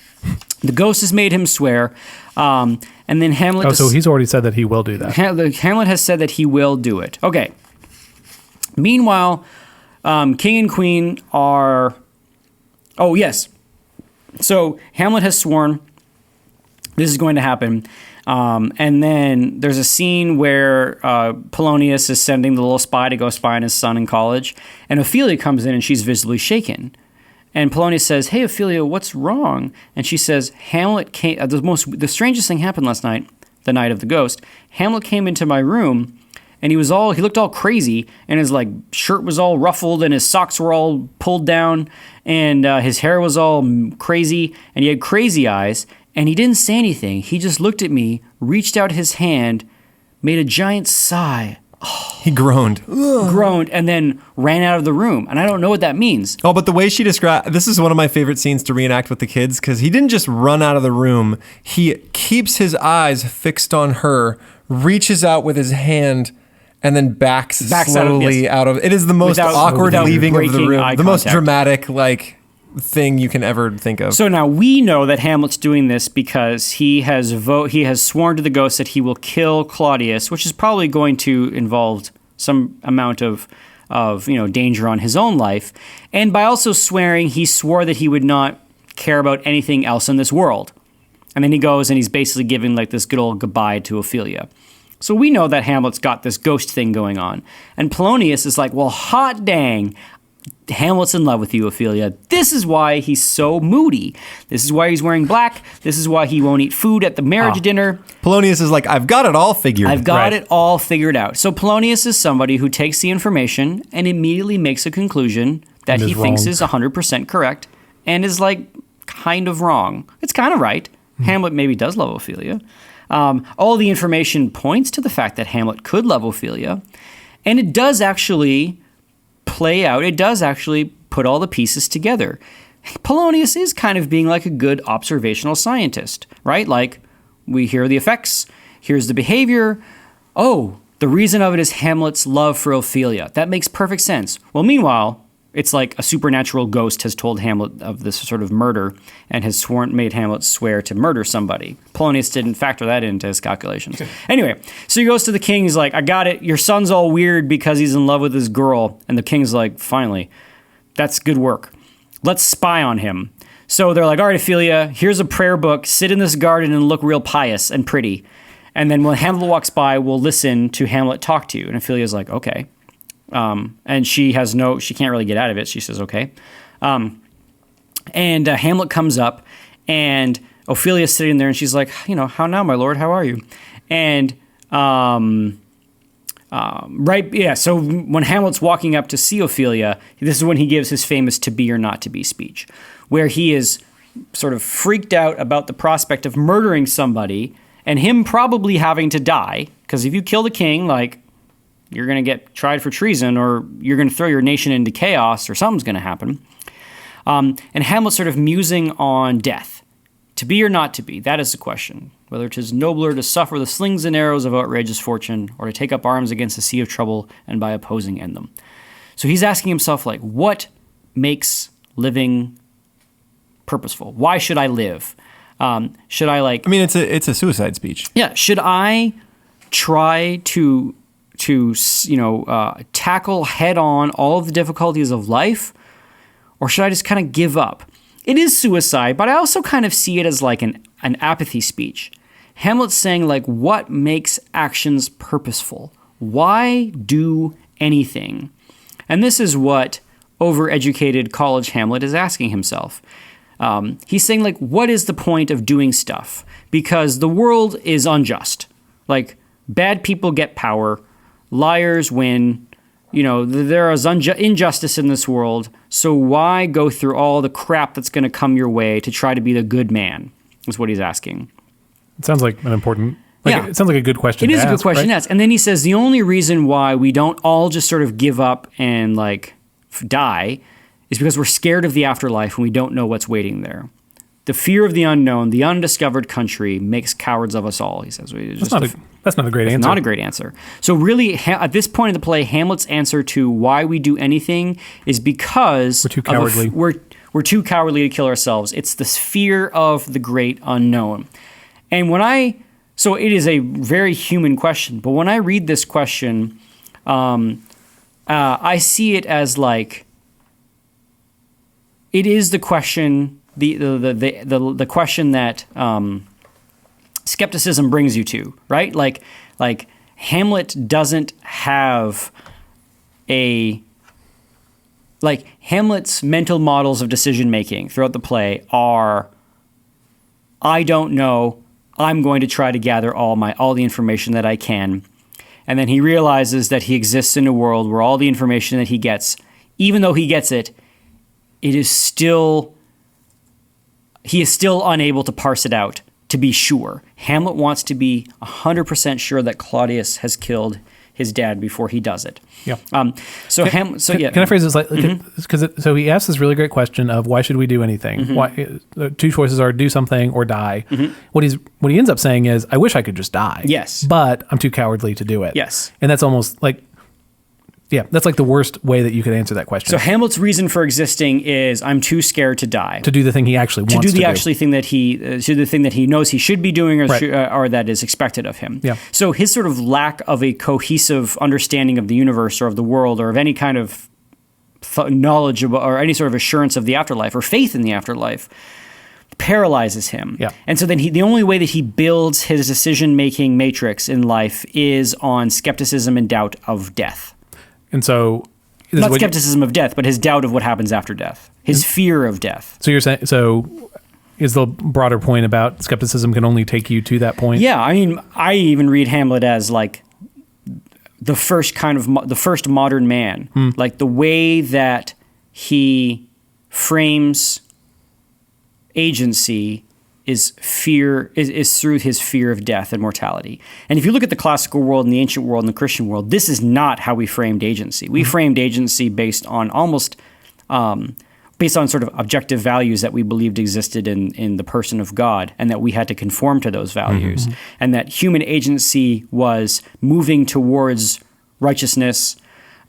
Speaker 2: The ghost has made him swear. And then Hamlet...
Speaker 1: Oh, so he's already said that he will do that.
Speaker 2: Hamlet has said that he will do it. Okay. Meanwhile, King and Queen are... Oh, yes. So Hamlet has sworn this is going to happen. And then there's a scene where Polonius is sending the little spy to go spy on his son in college. And Ophelia comes in and she's visibly shaken. And Polonius says, "Hey, Ophelia, what's wrong?" And she says, "Hamlet came... the strangest thing happened last night, the night of the ghost. Hamlet came into my room, and he looked all crazy, and his shirt was all ruffled, and his socks were all pulled down, and his hair was all crazy, and he had crazy eyes, and he didn't say anything. He just looked at me, reached out his hand, made a giant sigh,
Speaker 3: He groaned.
Speaker 2: groaned, and then ran out of the room. And I don't know what that means."
Speaker 3: Oh, but the way she described, this is one of my favorite scenes to reenact with the kids, because he didn't just run out of the room. He keeps his eyes fixed on her, reaches out with his hand, and then backs slowly out of. It is the most awkward leaving of the room. The most dramatic, thing you can ever think of.
Speaker 2: So now we know that Hamlet's doing this because he has sworn to the ghost that he will kill Claudius, which is probably going to involve some amount of danger on his own life. And by also swearing, he swore that he would not care about anything else in this world. And then he goes and he's basically giving this good old goodbye to Ophelia. So we know that Hamlet's got this ghost thing going on. And Polonius is like, well, hot dang, Hamlet's in love with you, Ophelia. This is why he's so moody. This is why he's wearing black. This is why he won't eat food at the marriage dinner.
Speaker 3: Polonius is like, I've got it all figured.
Speaker 2: I've got it all figured out. So Polonius is somebody who takes the information and immediately makes a conclusion that he thinks is 100% correct and is kind of wrong. It's kind of right. Hamlet maybe does love Ophelia. All the information points to the fact that Hamlet could love Ophelia. And it does actually play out. It does actually put all the pieces together. Polonius is kind of being like a good observational scientist, right? We hear the effects, here's the behavior. Oh, the reason of it is Hamlet's love for Ophelia. That makes perfect sense. Well, meanwhile, it's like a supernatural ghost has told Hamlet of this sort of murder and has made Hamlet swear to murder somebody. Polonius didn't factor that into his calculations. Anyway, so he goes to the king. He's like, I got it. Your son's all weird because he's in love with this girl. And the king's like, finally, that's good work. Let's spy on him. So they're like, all right, Ophelia, here's a prayer book. Sit in this garden and look real pious and pretty. And then when Hamlet walks by, we'll listen to Hamlet talk to you. And Ophelia's like, okay. And she can't really get out of it. She says, okay. And Hamlet comes up and Ophelia's sitting there and she's like, how now, my lord, how are you? And, so when Hamlet's walking up to see Ophelia, this is when he gives his famous to be or not to be speech, where he is sort of freaked out about the prospect of murdering somebody and him probably having to die. Because if you kill the king, you're going to get tried for treason or you're going to throw your nation into chaos or something's going to happen. And Hamlet's sort of musing on death. To be or not to be, that is the question. Whether 'tis nobler to suffer the slings and arrows of outrageous fortune or to take up arms against a sea of trouble and by opposing end them. So he's asking himself, what makes living purposeful? Why should I live? Should I I
Speaker 3: mean, it's a suicide speech.
Speaker 2: Yeah. Should I try to tackle head on all of the difficulties of life, or should I just kind of give up? It is suicide, but I also kind of see it as an apathy speech. Hamlet's saying what makes actions purposeful? Why do anything? And this is what overeducated college Hamlet is asking himself. He's saying what is the point of doing stuff? Because the world is unjust. bad people get power, liars win. There is injustice in this world, so why go through all the crap that's going to come your way to try to be the good man, is what he's asking.
Speaker 1: It sounds like an important... It sounds like a good question to ask.
Speaker 2: It is a good question to ask. And then he says the only reason why we don't all just sort of give up and die is because we're scared of the afterlife and we don't know what's waiting there. The fear of the unknown, the undiscovered country, makes cowards of us all, he says.
Speaker 1: That's not a great answer.
Speaker 2: Not a great answer. So really, at this point in the play, Hamlet's answer to why we do anything is because...
Speaker 1: We're too cowardly.
Speaker 2: We're too cowardly to kill ourselves. It's this fear of the great unknown. And so it is a very human question, but when I read this question, I see it as it is the question... The question that skepticism brings you to, right? Like Hamlet doesn't have Hamlet's mental models of decision making throughout the play are, I don't know, I'm going to try to gather all the information that I can, and then he realizes that he exists in a world where all the information that he gets, even though he gets it, he is still unable to parse it out to be sure. Hamlet wants to be 100% sure that Claudius has killed his dad before he does it.
Speaker 1: Yeah.
Speaker 2: Can
Speaker 1: I phrase this so he asks this really great question of why should we do anything?
Speaker 2: Mm-hmm.
Speaker 1: Why two choices are do something or die.
Speaker 2: Mm-hmm.
Speaker 1: What he ends up saying is, I wish I could just die.
Speaker 2: Yes.
Speaker 1: But I'm too cowardly to do it.
Speaker 2: Yes.
Speaker 1: And that's almost that's like the worst way that you could answer that question.
Speaker 2: So Hamlet's reason for existing is, I'm too scared to die.
Speaker 1: To do the thing he actually wants to do.
Speaker 2: To do the thing that he knows he should be doing or that is expected of him.
Speaker 1: Yeah.
Speaker 2: So his sort of lack of a cohesive understanding of the universe or of the world or of any kind of knowledge or any sort of assurance of the afterlife or faith in the afterlife paralyzes him.
Speaker 1: Yeah.
Speaker 2: And so then the only way that he builds his decision-making matrix in life is on skepticism and doubt of death.
Speaker 1: And so...
Speaker 2: Not skepticism of death, but his doubt of what happens after death. His fear of death.
Speaker 1: So you're saying... is the broader point about skepticism can only take you to that point?
Speaker 2: Yeah, I mean, I even read Hamlet as the first modern man. Like the way that he frames agency is through his fear of death and mortality. And if you look at the classical world and the ancient world and the Christian world, this is not how we framed agency. We framed agency based on sort of objective values that we believed existed in the person of God, and that we had to conform to those values, and that human agency was moving towards righteousness,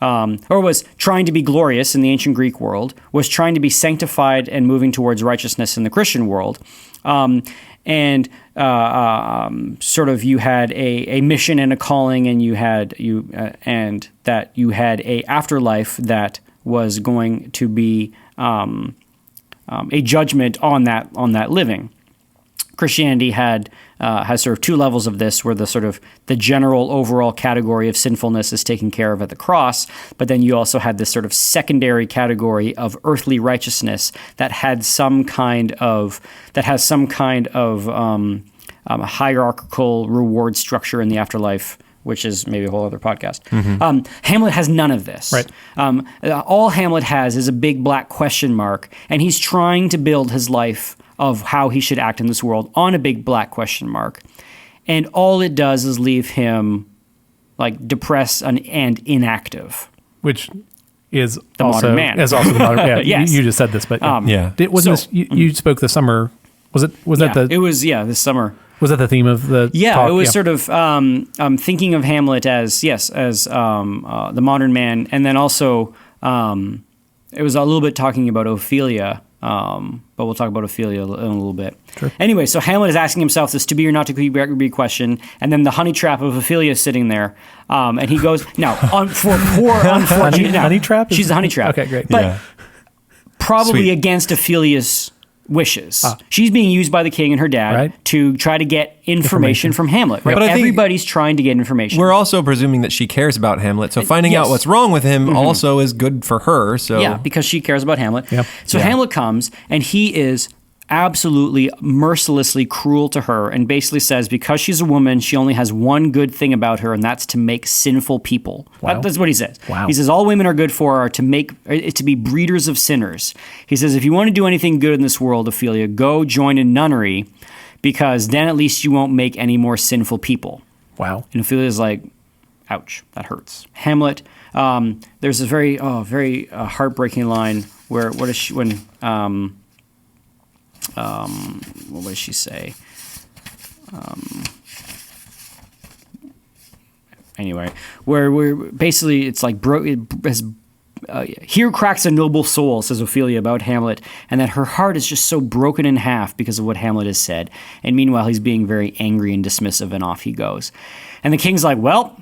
Speaker 2: or was trying to be glorious in the ancient Greek world, was trying to be sanctified and moving towards righteousness in the Christian world. And sort of you had a mission and a calling, and you had a afterlife that was going to be a judgment on that living. Christianity has sort of two levels of this, where the general overall category of sinfulness is taken care of at the cross, but then you also had this sort of secondary category of earthly righteousness that has some kind of hierarchical reward structure in the afterlife, which is maybe a whole other podcast. Hamlet has none of this.
Speaker 1: Right.
Speaker 2: All Hamlet has is a big black question mark, and he's trying to build his life of how he should act in this world on a big black question mark. And all it does is leave him depressed and inactive.
Speaker 1: Which is
Speaker 2: the modern man.
Speaker 1: Is also the modern, yeah.
Speaker 2: Yes.
Speaker 1: You just said this, but
Speaker 3: yeah.
Speaker 1: You spoke the summer.
Speaker 2: This summer.
Speaker 1: Was that the theme of the talk?
Speaker 2: It was sort of thinking of Hamlet as the modern man, and then also it was a little bit talking about Ophelia, but we'll talk about Ophelia in a little bit.
Speaker 1: Sure.
Speaker 2: Anyway, so Hamlet is asking himself this to be or not to be question, and then the honey trap of Ophelia is sitting there, and he goes, now, for poor unfortunate...
Speaker 1: honey trap?
Speaker 2: She's the honey trap.
Speaker 1: Okay, great.
Speaker 2: But probably
Speaker 3: Sweet.
Speaker 2: Against Ophelia's wishes. She's being used by the king and her dad to try to get information from Hamlet. Right?
Speaker 3: But I think
Speaker 2: everybody's trying to get information.
Speaker 3: We're also presuming that she cares about Hamlet, so finding out what's wrong with him also is good for her. So
Speaker 2: yeah, because she cares about Hamlet.
Speaker 1: Yep.
Speaker 2: So Hamlet comes, and he is absolutely mercilessly cruel to her and basically says because she's a woman, she only has one good thing about her, and that's to make sinful people.
Speaker 1: Wow.
Speaker 2: That's what he says.
Speaker 1: Wow.
Speaker 2: He says all women are good for are to be breeders of sinners. He says if you want to do anything good in this world, Ophelia, go join a nunnery, because then at least you won't make any more sinful people.
Speaker 1: Wow.
Speaker 2: And Ophelia's like, ouch, that hurts. Hamlet, there's a very heartbreaking line where what does she say? Anyway, where we're basically it's like here cracks a noble soul, says Ophelia about Hamlet, and that her heart is just so broken in half because of what Hamlet has said. And meanwhile, he's being very angry and dismissive, and off he goes. And the king's like, well,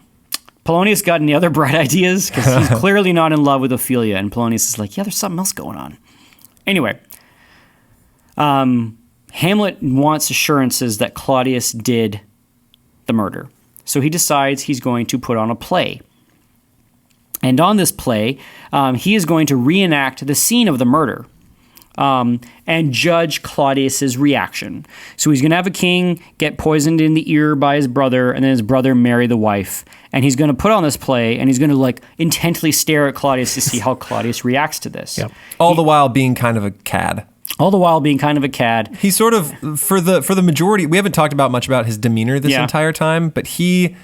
Speaker 2: Polonius got any other bright ideas? Because he's clearly not in love with Ophelia. And Polonius is like, yeah, there's something else going on. Anyway, Hamlet wants assurances that Claudius did the murder. So he decides he's going to put on a play. And on this play, he is going to reenact the scene of the murder and judge Claudius's reaction. So he's going to have a king get poisoned in the ear by his brother, and then his brother marry the wife. And he's going to put on this play, and he's going to like intently stare at Claudius to see how Claudius reacts to this.
Speaker 1: Yep.
Speaker 3: All the while being kind of a cad.
Speaker 2: All the while being kind of a cad.
Speaker 3: He's sort of, for the majority, we haven't talked about much about his demeanor this entire time, but he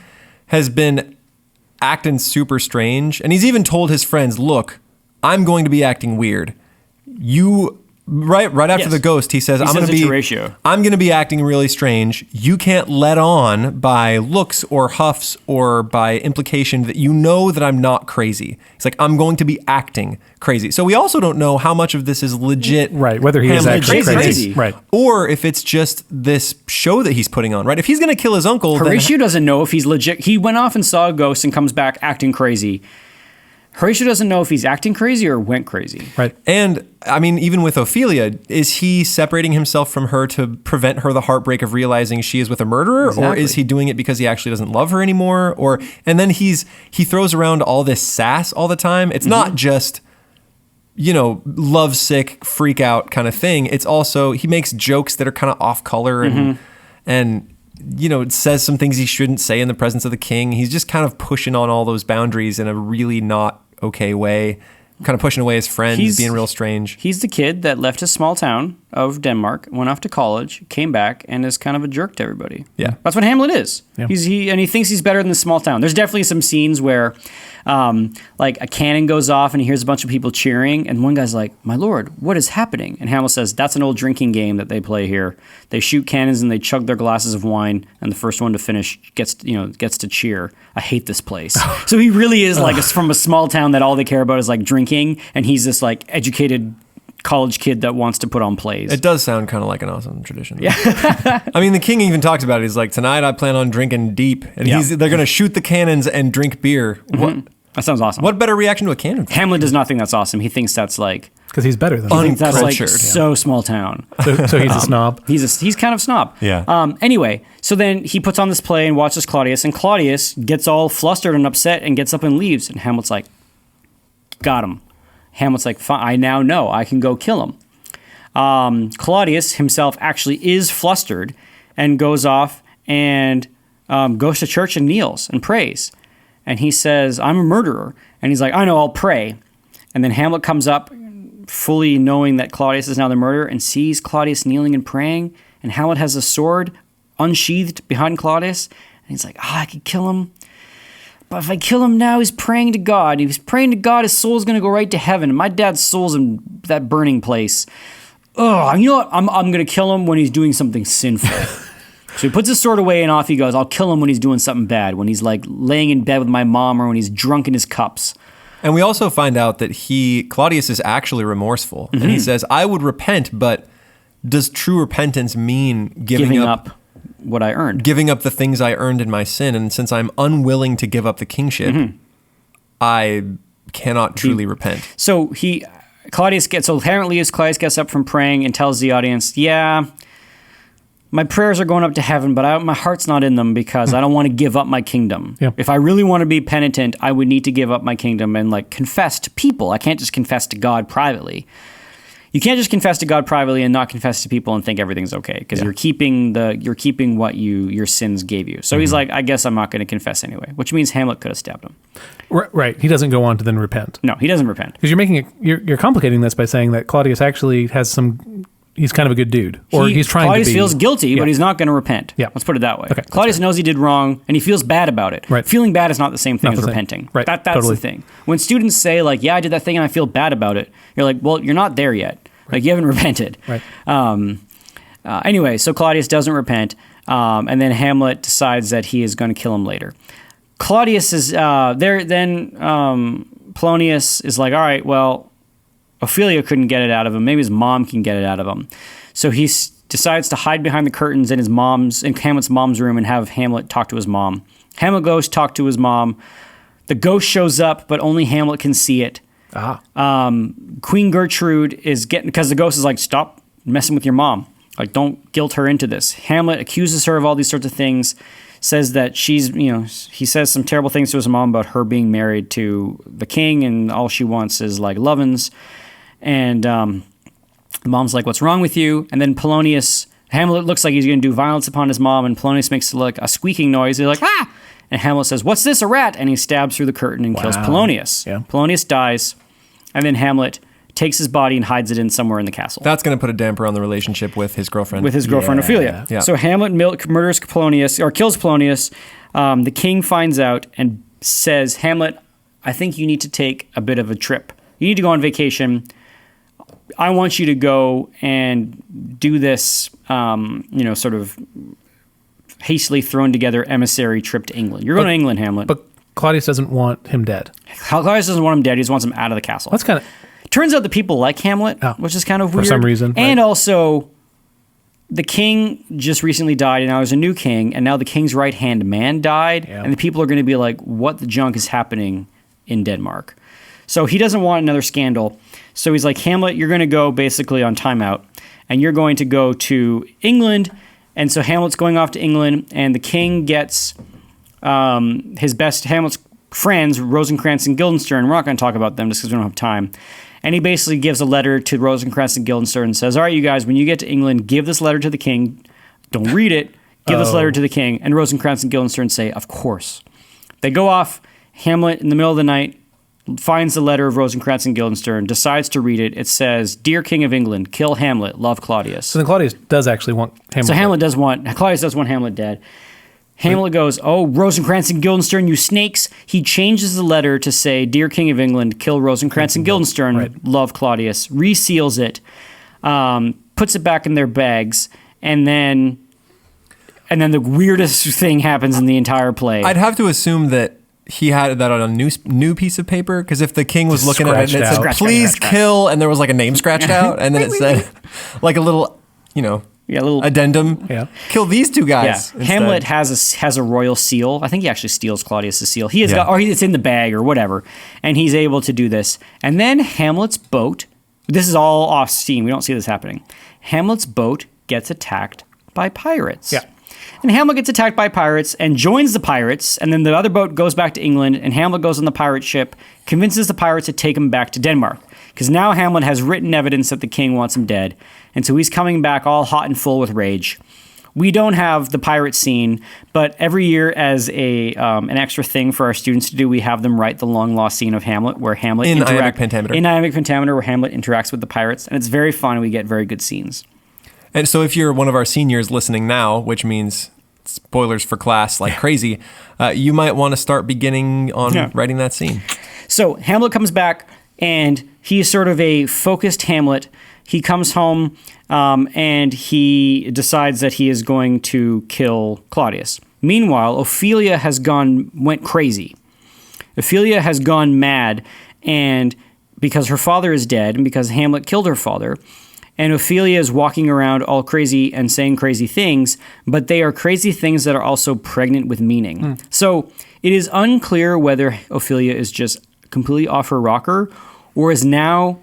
Speaker 3: has been acting super strange. And he's even told his friends, look, I'm going to be acting weird. You, right after the ghost, he says, I'm going to be acting really strange. You can't let on by looks or huffs or by implication that you know that I'm not crazy. It's like, I'm going to be acting crazy. So we also don't know how much of this is legit.
Speaker 1: Right, whether he is actually crazy. Right.
Speaker 3: Or if it's just this show that he's putting on, right? If he's going to kill his uncle,
Speaker 2: Horatio doesn't know if he's legit. He went off and saw a ghost and comes back acting crazy. Horatio doesn't know if he's acting crazy or went crazy.
Speaker 1: Right.
Speaker 3: And, I mean, even with Ophelia, is he separating himself from her to prevent her the heartbreak of realizing she is with a murderer? Exactly. Or is he doing it because he actually doesn't love her anymore? And then he throws around all this sass all the time. It's not just, lovesick, freak out kind of thing. It's also, he makes jokes that are kind of off color and it says some things he shouldn't say in the presence of the king. He's just kind of pushing on all those boundaries in a really not okay way, kind of pushing away his friends, being real strange.
Speaker 2: He's the kid that left his small town of Denmark, went off to college, came back, and is kind of a jerk to everybody.
Speaker 3: Yeah.
Speaker 2: That's what Hamlet is.
Speaker 1: Yeah.
Speaker 2: He thinks he's better than the small town. There's definitely some scenes where like a cannon goes off and he hears a bunch of people cheering, and one guy's like, "My lord, what is happening?" And Hamlet says, "That's an old drinking game that they play here. They shoot cannons and they chug their glasses of wine, and the first one to finish gets to cheer. I hate this place." So he really is like from a small town that all they care about is like drinking, and he's this like educated college kid that wants to put on plays.
Speaker 3: It does sound kind of like an awesome tradition. Yeah. I mean, the king even talks about it. He's like, tonight I plan on drinking deep. And they're going to shoot the cannons and drink beer.
Speaker 2: Mm-hmm. That sounds awesome.
Speaker 3: What better reaction to a cannon?
Speaker 2: Hamlet does not think that's awesome. He thinks that's like...
Speaker 1: Because he's better than
Speaker 2: I think that's like
Speaker 3: Uncultured.
Speaker 2: so small town.
Speaker 1: So he's a snob.
Speaker 2: He's kind of snob.
Speaker 3: Yeah.
Speaker 2: Anyway, so then he puts on this play and watches Claudius, and Claudius gets all flustered and upset and gets up and leaves. And Hamlet's like, got him. Hamlet's like, fine, I now know I can go kill him. Claudius himself actually is flustered and goes off and goes to church and kneels and prays. And he says, "I'm a murderer." And he's like, "I know, I'll pray." And then Hamlet comes up fully knowing that Claudius is now the murderer and sees Claudius kneeling and praying. And Hamlet has a sword unsheathed behind Claudius. And he's like, I could kill him. But if I kill him now, he's praying to God. If he's praying to God, his soul's going to go right to heaven. My dad's soul's in that burning place. Oh, you know what? I'm going to kill him when he's doing something sinful. So he puts his sword away and off he goes. I'll kill him when he's doing something bad, when he's like laying in bed with my mom or when he's drunk in his cups.
Speaker 3: And we also find out that Claudius is actually remorseful. And he says, I would repent, but does true repentance mean giving up
Speaker 2: what I earned?
Speaker 3: Giving up the things I earned in my sin. And since I'm unwilling to give up the kingship, I cannot truly repent.
Speaker 2: So Claudius gets up from praying and tells the audience, yeah, my prayers are going up to heaven, but my heart's not in them because I don't want to give up my kingdom.
Speaker 1: Yep.
Speaker 2: If I really want to be penitent, I would need to give up my kingdom and like confess to people. I can't just confess to God privately. you can't just confess to God privately and not confess to people and think everything's okay, because you're keeping what your sins gave you. So he's like, I guess I'm not going to confess anyway, which means Hamlet could have stabbed him.
Speaker 1: Right. He doesn't go on to then repent.
Speaker 2: No, he doesn't repent.
Speaker 1: Because you're complicating this by saying that Claudius actually has he's kind of a good dude, or he's trying
Speaker 2: Claudius
Speaker 1: to be.
Speaker 2: Claudius feels guilty, but he's not going to repent.
Speaker 1: Yeah.
Speaker 2: Let's put it that way.
Speaker 1: Okay,
Speaker 2: Claudius knows he did wrong, and he feels bad about it.
Speaker 1: Right.
Speaker 2: Feeling bad is not the same thing as
Speaker 1: the same.
Speaker 2: repenting.
Speaker 1: Right.
Speaker 2: That's
Speaker 1: Totally.
Speaker 2: the thing. When students say, like, yeah, I did that thing and I feel bad about it, you're like, well, you're not there yet. Like, you haven't repented.
Speaker 1: Right.
Speaker 2: Anyway, so Claudius doesn't repent, and then Hamlet decides that he is going to kill him later. Claudius is there. Then Polonius is like, all right, well, Ophelia couldn't get it out of him. Maybe his mom can get it out of him. So he decides to hide behind the curtains in Hamlet's mom's room and have Hamlet talk to his mom. Hamlet goes talk to his mom. The ghost shows up, but only Hamlet can see it. Queen Gertrude is because the ghost is like, stop messing with your mom. Like, don't guilt her into this. Hamlet accuses her of all these sorts of things, says that he says some terrible things to his mom about her being married to the king and all she wants is like lovin's. And the mom's like, what's wrong with you? And then Hamlet looks like he's going to do violence upon his mom, and Polonius makes like a squeaking noise. He's like, ah! And Hamlet says, what's this, a rat? And he stabs through the curtain and kills Polonius. Yeah. Polonius dies, and then Hamlet takes his body and hides it in somewhere in the castle.
Speaker 3: That's going to put a damper on the relationship with his girlfriend.
Speaker 2: Ophelia. Yeah. So Hamlet murders Polonius, or kills Polonius. The king finds out and says, Hamlet, I think you need to take a bit of a trip. You need to go on vacation. I want you to go and do this, sort of hastily thrown together emissary trip to England. You're going to England, Hamlet.
Speaker 1: But Claudius doesn't want him dead.
Speaker 2: Claudius doesn't want him dead. He just wants him out of the castle.
Speaker 1: That's kind of...
Speaker 2: Turns out the people like Hamlet, which is kind of weird.
Speaker 1: For some reason.
Speaker 2: And also, the king just recently died, and now there's a new king, and now the king's right-hand man died, and the people are going to be like, what the junk is happening in Denmark? So he doesn't want another scandal. So he's like, Hamlet, you're going to go basically on timeout, and you're going to go to England. And so Hamlet's going off to England, and the king gets Hamlet's friends, Rosencrantz and Guildenstern. We're not going to talk about them just because we don't have time. And he basically gives a letter to Rosencrantz and Guildenstern and says, all right, you guys, when you get to England, give this letter to the king. Don't read it. Give this letter to the king. And Rosencrantz and Guildenstern say, of course. They go off. Hamlet, in the middle of the night, finds the letter of Rosencrantz and Guildenstern, decides to read it. It says, Dear King of England, kill Hamlet, love Claudius.
Speaker 1: So then Claudius does actually want Hamlet
Speaker 2: dead. Claudius does want Hamlet dead. Hamlet goes, oh, Rosencrantz and Guildenstern, you snakes. He changes the letter to say, Dear King of England, kill Rosencrantz and Guildenstern, love Claudius, reseals it, puts it back in their bags, and then the weirdest thing happens in the entire play.
Speaker 3: I'd have to assume that he had that on a new piece of paper, because if the king was looking at it and it said, please kill, and there was like a name scratched out, and then it said like a little, little addendum. Yeah. Kill these two guys.
Speaker 2: Yeah. Hamlet has a royal seal. I think he actually steals Claudius's seal. He has it's in the bag or whatever, and he's able to do this. And then Hamlet's boat. This is all off scene. We don't see this happening. Hamlet's boat gets attacked by pirates. Yeah. And Hamlet gets attacked by pirates and joins the pirates, and then the other boat goes back to England, and Hamlet goes on the pirate ship, convinces the pirates to take him back to Denmark. Because now Hamlet has written evidence that the king wants him dead, and so he's coming back all hot and full with rage. We don't have the pirate scene, but every year as an extra thing for our students to do, we have them write the long-lost scene of Hamlet, where Hamlet
Speaker 3: in iambic pentameter.
Speaker 2: In iambic pentameter, where Hamlet interacts with the pirates, and it's very fun, and we get very good scenes.
Speaker 3: And so if you're one of our seniors listening now, which means spoilers for class like crazy, you might want to start beginning on writing that scene.
Speaker 2: So Hamlet comes back, and he's sort of a focused Hamlet. He comes home, and he decides that he is going to kill Claudius. Meanwhile, Ophelia went crazy. Ophelia has gone mad, and because her father is dead, and because Hamlet killed her father, and Ophelia is walking around all crazy and saying crazy things, but they are crazy things that are also pregnant with meaning. So it is unclear whether Ophelia is just completely off her rocker, or is now,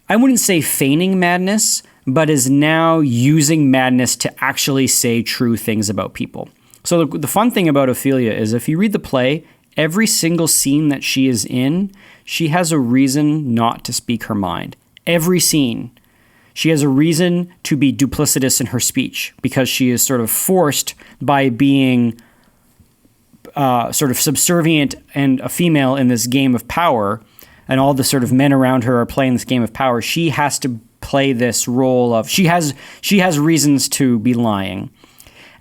Speaker 2: I wouldn't say feigning madness, but is now using madness to actually say true things about people. So the fun thing about Ophelia is if you read the play, every single scene that she is in, she has a reason not to speak her mind. every scene, she has a reason to be duplicitous in her speech because she is sort of forced by being sort of subservient and a female in this game of power, and all the sort of men around her are playing this game of power. She has to play this role of she has reasons to be lying.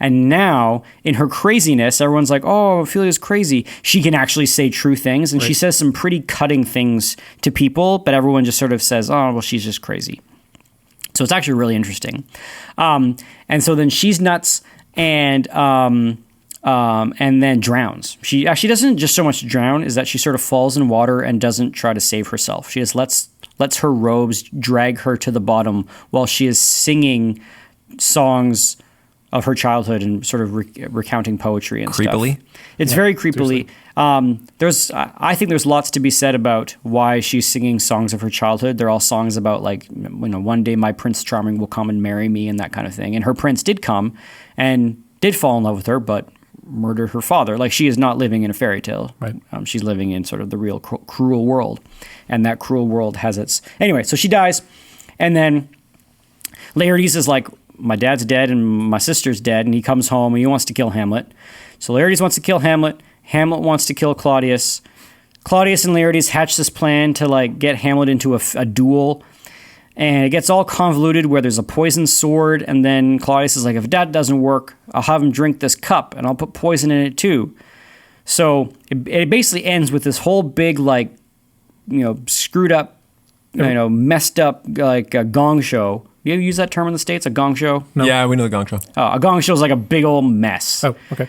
Speaker 2: And now, in her craziness, everyone's like, oh, Ophelia's crazy. She can actually say true things, and she says some pretty cutting things to people, but everyone just sort of says, oh, well, she's just crazy. So it's actually really interesting. And so then she's nuts and then drowns. She actually doesn't just so much drown, is that she sort of falls in water and doesn't try to save herself. She just lets her robes drag her to the bottom while she is singing songs of her childhood and sort of recounting poetry and
Speaker 3: Creepily?
Speaker 2: stuff. It's very creepily. I think there's lots to be said about why she's singing songs of her childhood. They're all songs about like, one day my Prince Charming will come and marry me and that kind of thing. And her prince did come and did fall in love with her, but murdered her father. Like, she is not living in a fairy tale.
Speaker 1: Right.
Speaker 2: She's living in sort of the real cruel world. And that cruel world has its... Anyway, so she dies. And then Laertes is like, my dad's dead and my sister's dead, and he comes home and he wants to kill Hamlet. So Laertes wants to kill Hamlet. Hamlet wants to kill Claudius. Claudius and Laertes hatch this plan to like get Hamlet into a duel, and it gets all convoluted where there's a poisoned sword, and then Claudius is like, if that doesn't work, I'll have him drink this cup and I'll put poison in it too. So it basically ends with this whole big like, screwed up, messed up like a gong show. You ever use that term in the States, a gong show?
Speaker 1: No.
Speaker 3: Yeah, we know the Gong Show.
Speaker 2: A gong show is like a big old mess.
Speaker 1: Oh, okay.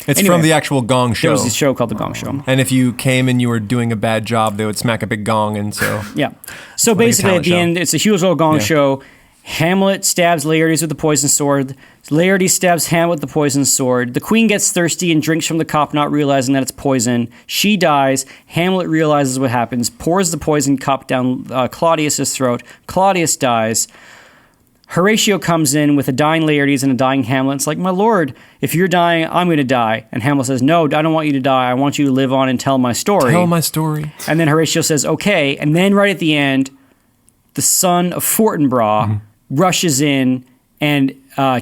Speaker 3: It's from the actual Gong Show.
Speaker 2: There was a show called the Gong Show.
Speaker 3: And if you came and you were doing a bad job, they would smack a big gong, and so...
Speaker 2: Yeah. So basically, at the end, it's a huge old gong show. Hamlet stabs Laertes with the poison sword. Laertes stabs Hamlet with the poison sword. The queen gets thirsty and drinks from the cup, not realizing that it's poison. She dies. Hamlet realizes what happens, pours the poison cup down Claudius's throat. Claudius dies. Horatio comes in with a dying Laertes and a dying Hamlet. It's like, my lord, if you're dying, I'm going to die. And Hamlet says, no, I don't want you to die. I want you to live on and tell my story.
Speaker 3: Tell my story.
Speaker 2: And then Horatio says, okay. And then right at the end, the son of Fortinbras rushes in and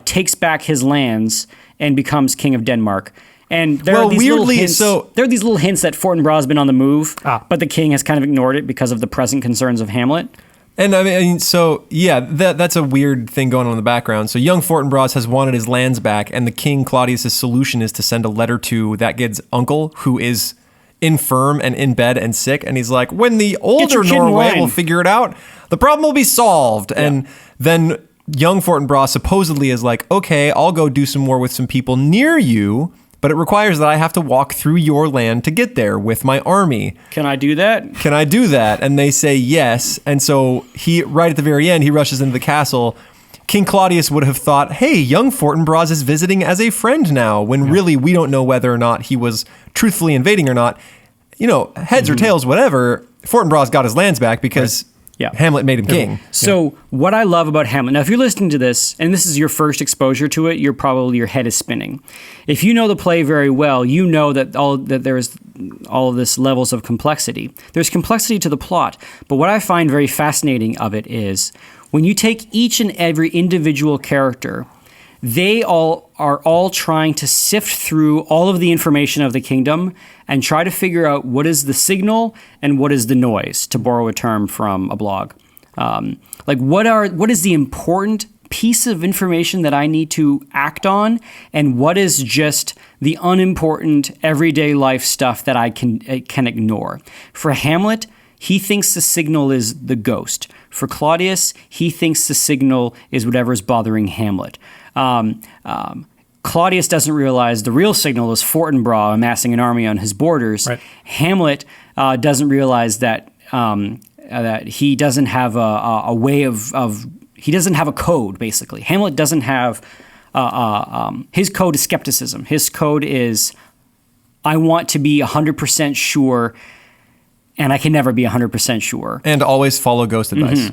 Speaker 2: takes back his lands and becomes king of Denmark. And there are these little hints. There are these little hints that Fortinbras has been on the move, but the king has kind of ignored it because of the present concerns of Hamlet.
Speaker 3: And I mean, so yeah, that's a weird thing going on in the background. So young Fortinbras has wanted his lands back, and the king Claudius's solution is to send a letter to that kid's uncle, who is infirm and in bed and sick. And he's like, when the older Norway will figure it out, the problem will be solved. Yeah. And then young Fortinbras supposedly is like, okay, I'll go do some war with some people near you, but it requires that I have to walk through your land to get there with my army.
Speaker 2: Can I do that?
Speaker 3: Can I do that? And they say yes. And so he, right at the very end, he rushes into the castle. King Claudius would have thought, hey, young Fortinbras is visiting as a friend now, when really we don't know whether or not he was truthfully invading or not. Heads or tails, whatever, Fortinbras got his lands back because... Yeah. Hamlet made him king.
Speaker 2: So what I love about Hamlet, now if you're listening to this, and this is your first exposure to it, your head is spinning. If you know the play very well, you know that there's all of this levels of complexity. There's complexity to the plot, but what I find very fascinating of it is when you take each and every individual character, they all are trying to sift through all of the information of the kingdom and try to figure out what is the signal and what is the noise, to borrow a term from a blog. What is the important piece of information that I need to act on, and what is just the unimportant everyday life stuff that I can ignore. For Hamlet, he thinks the signal is the ghost. For Claudius, he thinks the signal is whatever is bothering Hamlet. Claudius doesn't realize the real signal is Fortinbras amassing an army on his borders. Right. Hamlet doesn't realize that he doesn't have a way of he doesn't have a code, basically. Hamlet doesn't have his code is skepticism. His code is, I want to be 100% sure, and I can never be 100% sure.
Speaker 3: And always follow ghost advice.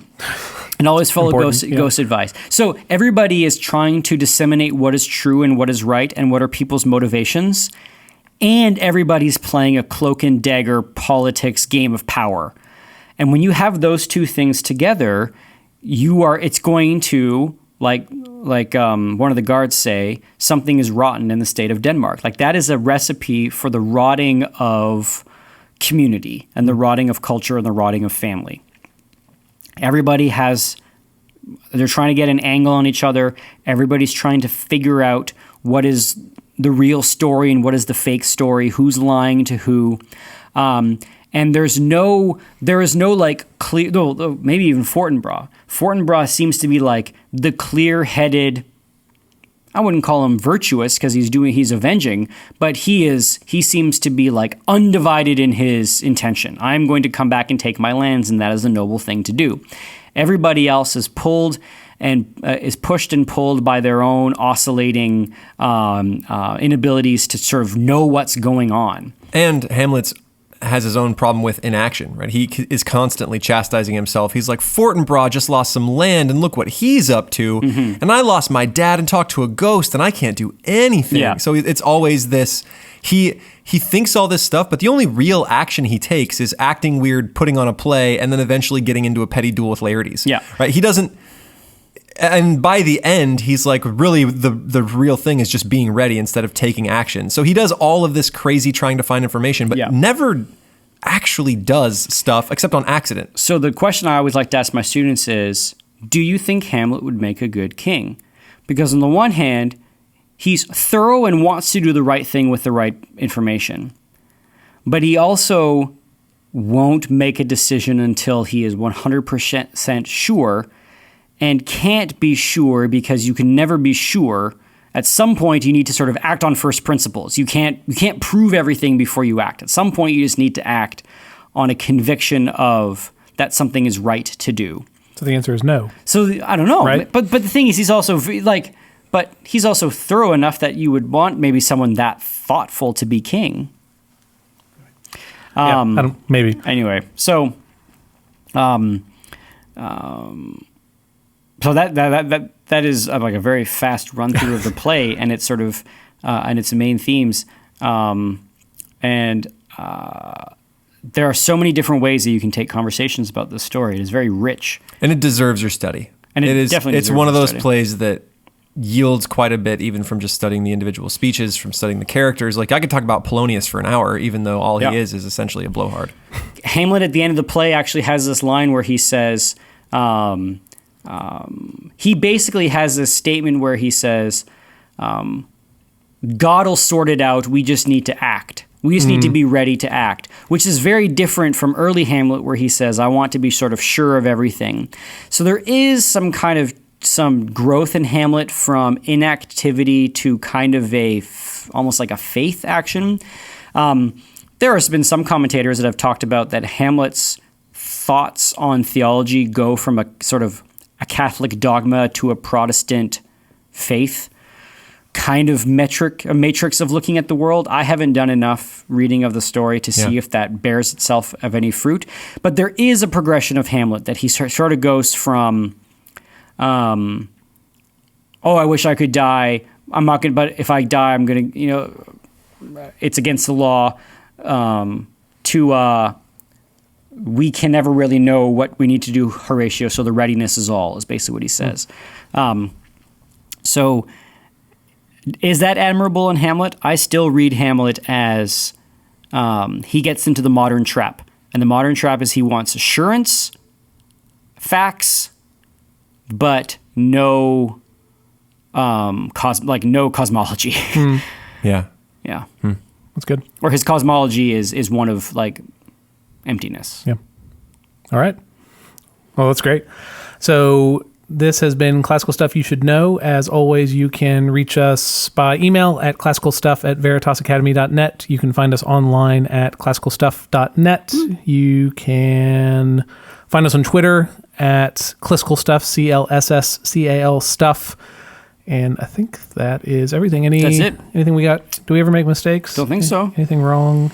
Speaker 2: And always follow ghost advice. So everybody is trying to disseminate what is true and what is right and what are people's motivations. And everybody's playing a cloak and dagger politics game of power. And when you have those two things together, it's going to, like one of the guards say, something is rotten in the state of Denmark. Like, that is a recipe for the rotting of community and the rotting of culture and the rotting of family. They're trying to get an angle on each other. Everybody's trying to figure out what is the real story and what is the fake story, who's lying to who. And there is no like clear, maybe even Fortinbras. Fortinbras seems to be like the clear-headed, I wouldn't call him virtuous because he's avenging, but he seems to be like undivided in his intention. I'm going to come back and take my lands, and that is a noble thing to do. Everybody else is pulled and is pushed and pulled by their own oscillating inabilities to sort of know what's going on.
Speaker 3: And Hamlet has his own problem with inaction, right? He is constantly chastising himself. He's like, Fortinbras just lost some land, and look what he's up to. Mm-hmm. And I lost my dad and talked to a ghost, and I can't do anything. Yeah. So it's always this. He thinks all this stuff, but the only real action he takes is acting weird, putting on a play, and then eventually getting into a petty duel with Laertes.
Speaker 2: Yeah.
Speaker 3: Right? He doesn't. And by the end, he's like, really, the real thing is just being ready instead of taking action. So he does all of this crazy trying to find information, but never actually does stuff except on accident.
Speaker 2: So the question I always like to ask my students is, do you think Hamlet would make a good king? Because on the one hand, he's thorough and wants to do the right thing with the right information. But he also won't make a decision until he is 100% sure, and can't be sure because you can never be sure. At some point, you need to sort of act on first principles. You can't prove everything before you act. At some point, you just need to act on a conviction of that something is right to do.
Speaker 1: So the answer is no.
Speaker 2: So I don't know,
Speaker 1: right?
Speaker 2: But the thing is, he's also thorough enough that you would want maybe someone that thoughtful to be king.
Speaker 1: Maybe.
Speaker 2: Anyway, so So that is like a very fast run through of the play and its sort of and its main themes, and there are so many different ways that you can take conversations about this story. It is very rich,
Speaker 3: and it deserves your study.
Speaker 2: And it's
Speaker 3: one of those plays that yields quite a bit, even from just studying the individual speeches, from studying the characters. Like, I could talk about Polonius for an hour, even though all he is essentially a blowhard.
Speaker 2: Hamlet at the end of the play actually has this line where he says. He basically has this statement where he says, God will sort it out, we just need to act. We just need to be ready to act, which is very different from early Hamlet where he says, I want to be sort of sure of everything. So there is some growth in Hamlet from inactivity to kind of almost like a faith action. There has been some commentators that have talked about that Hamlet's thoughts on theology go from a sort of a Catholic dogma to a Protestant faith kind of a matrix of looking at the world. I haven't done enough reading of the story to see if that bears itself of any fruit. But there is a progression of Hamlet that he sort of goes from, I wish I could die. I'm not going to, but if I die, I'm going to, it's against the law, to, we can never really know what we need to do, Horatio, so the readiness is all, is basically what he says. So is that admirable in Hamlet? I still read Hamlet as he gets into the modern trap. And the modern trap is he wants assurance, facts, but no cosmology.
Speaker 3: Yeah.
Speaker 2: Yeah.
Speaker 1: That's good.
Speaker 2: Or his cosmology is one of like emptiness.
Speaker 1: Yeah. All right. Well, that's great. So this has been Classical Stuff You Should Know. As always, you can reach us by email at classicalstuff@veritasacademy.net. You can find us online at classicalstuff.net. You can find us on Twitter at Classical Stuff, CLSSCAL Stuff. And I think that is everything.
Speaker 2: That's it.
Speaker 1: Anything we got? Do we ever make mistakes?
Speaker 2: Don't think so.
Speaker 1: Anything wrong?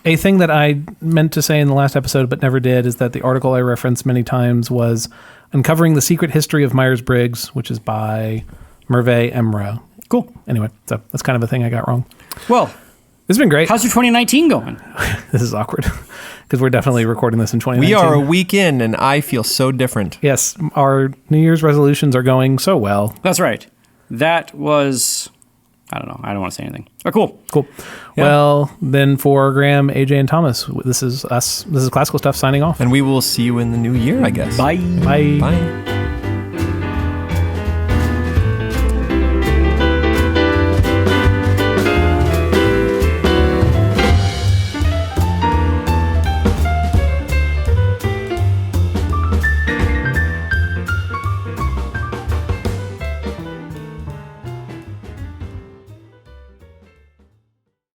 Speaker 1: A thing that I meant to say in the last episode but never did is that the article I referenced many times was Uncovering the Secret History of Myers-Briggs, which is by Merve Emra.
Speaker 2: Cool.
Speaker 1: Anyway, so that's kind of a thing I got wrong.
Speaker 2: Well,
Speaker 1: It's been great.
Speaker 2: How's your 2019 going?
Speaker 1: This is awkward because we're definitely recording this in 2019.
Speaker 3: We are a week in, and I feel so different.
Speaker 1: Yes, our New Year's resolutions are going so well.
Speaker 2: That's right. That was, I don't know. I don't want to say anything. Oh, cool.
Speaker 1: Cool.
Speaker 3: Yeah.
Speaker 1: Well, then for Graeme, AJ, and Thomas, this is us. This is Classical Stuff signing off.
Speaker 3: And we will see you in the new year, I guess.
Speaker 2: Bye.
Speaker 1: Bye.
Speaker 3: Bye.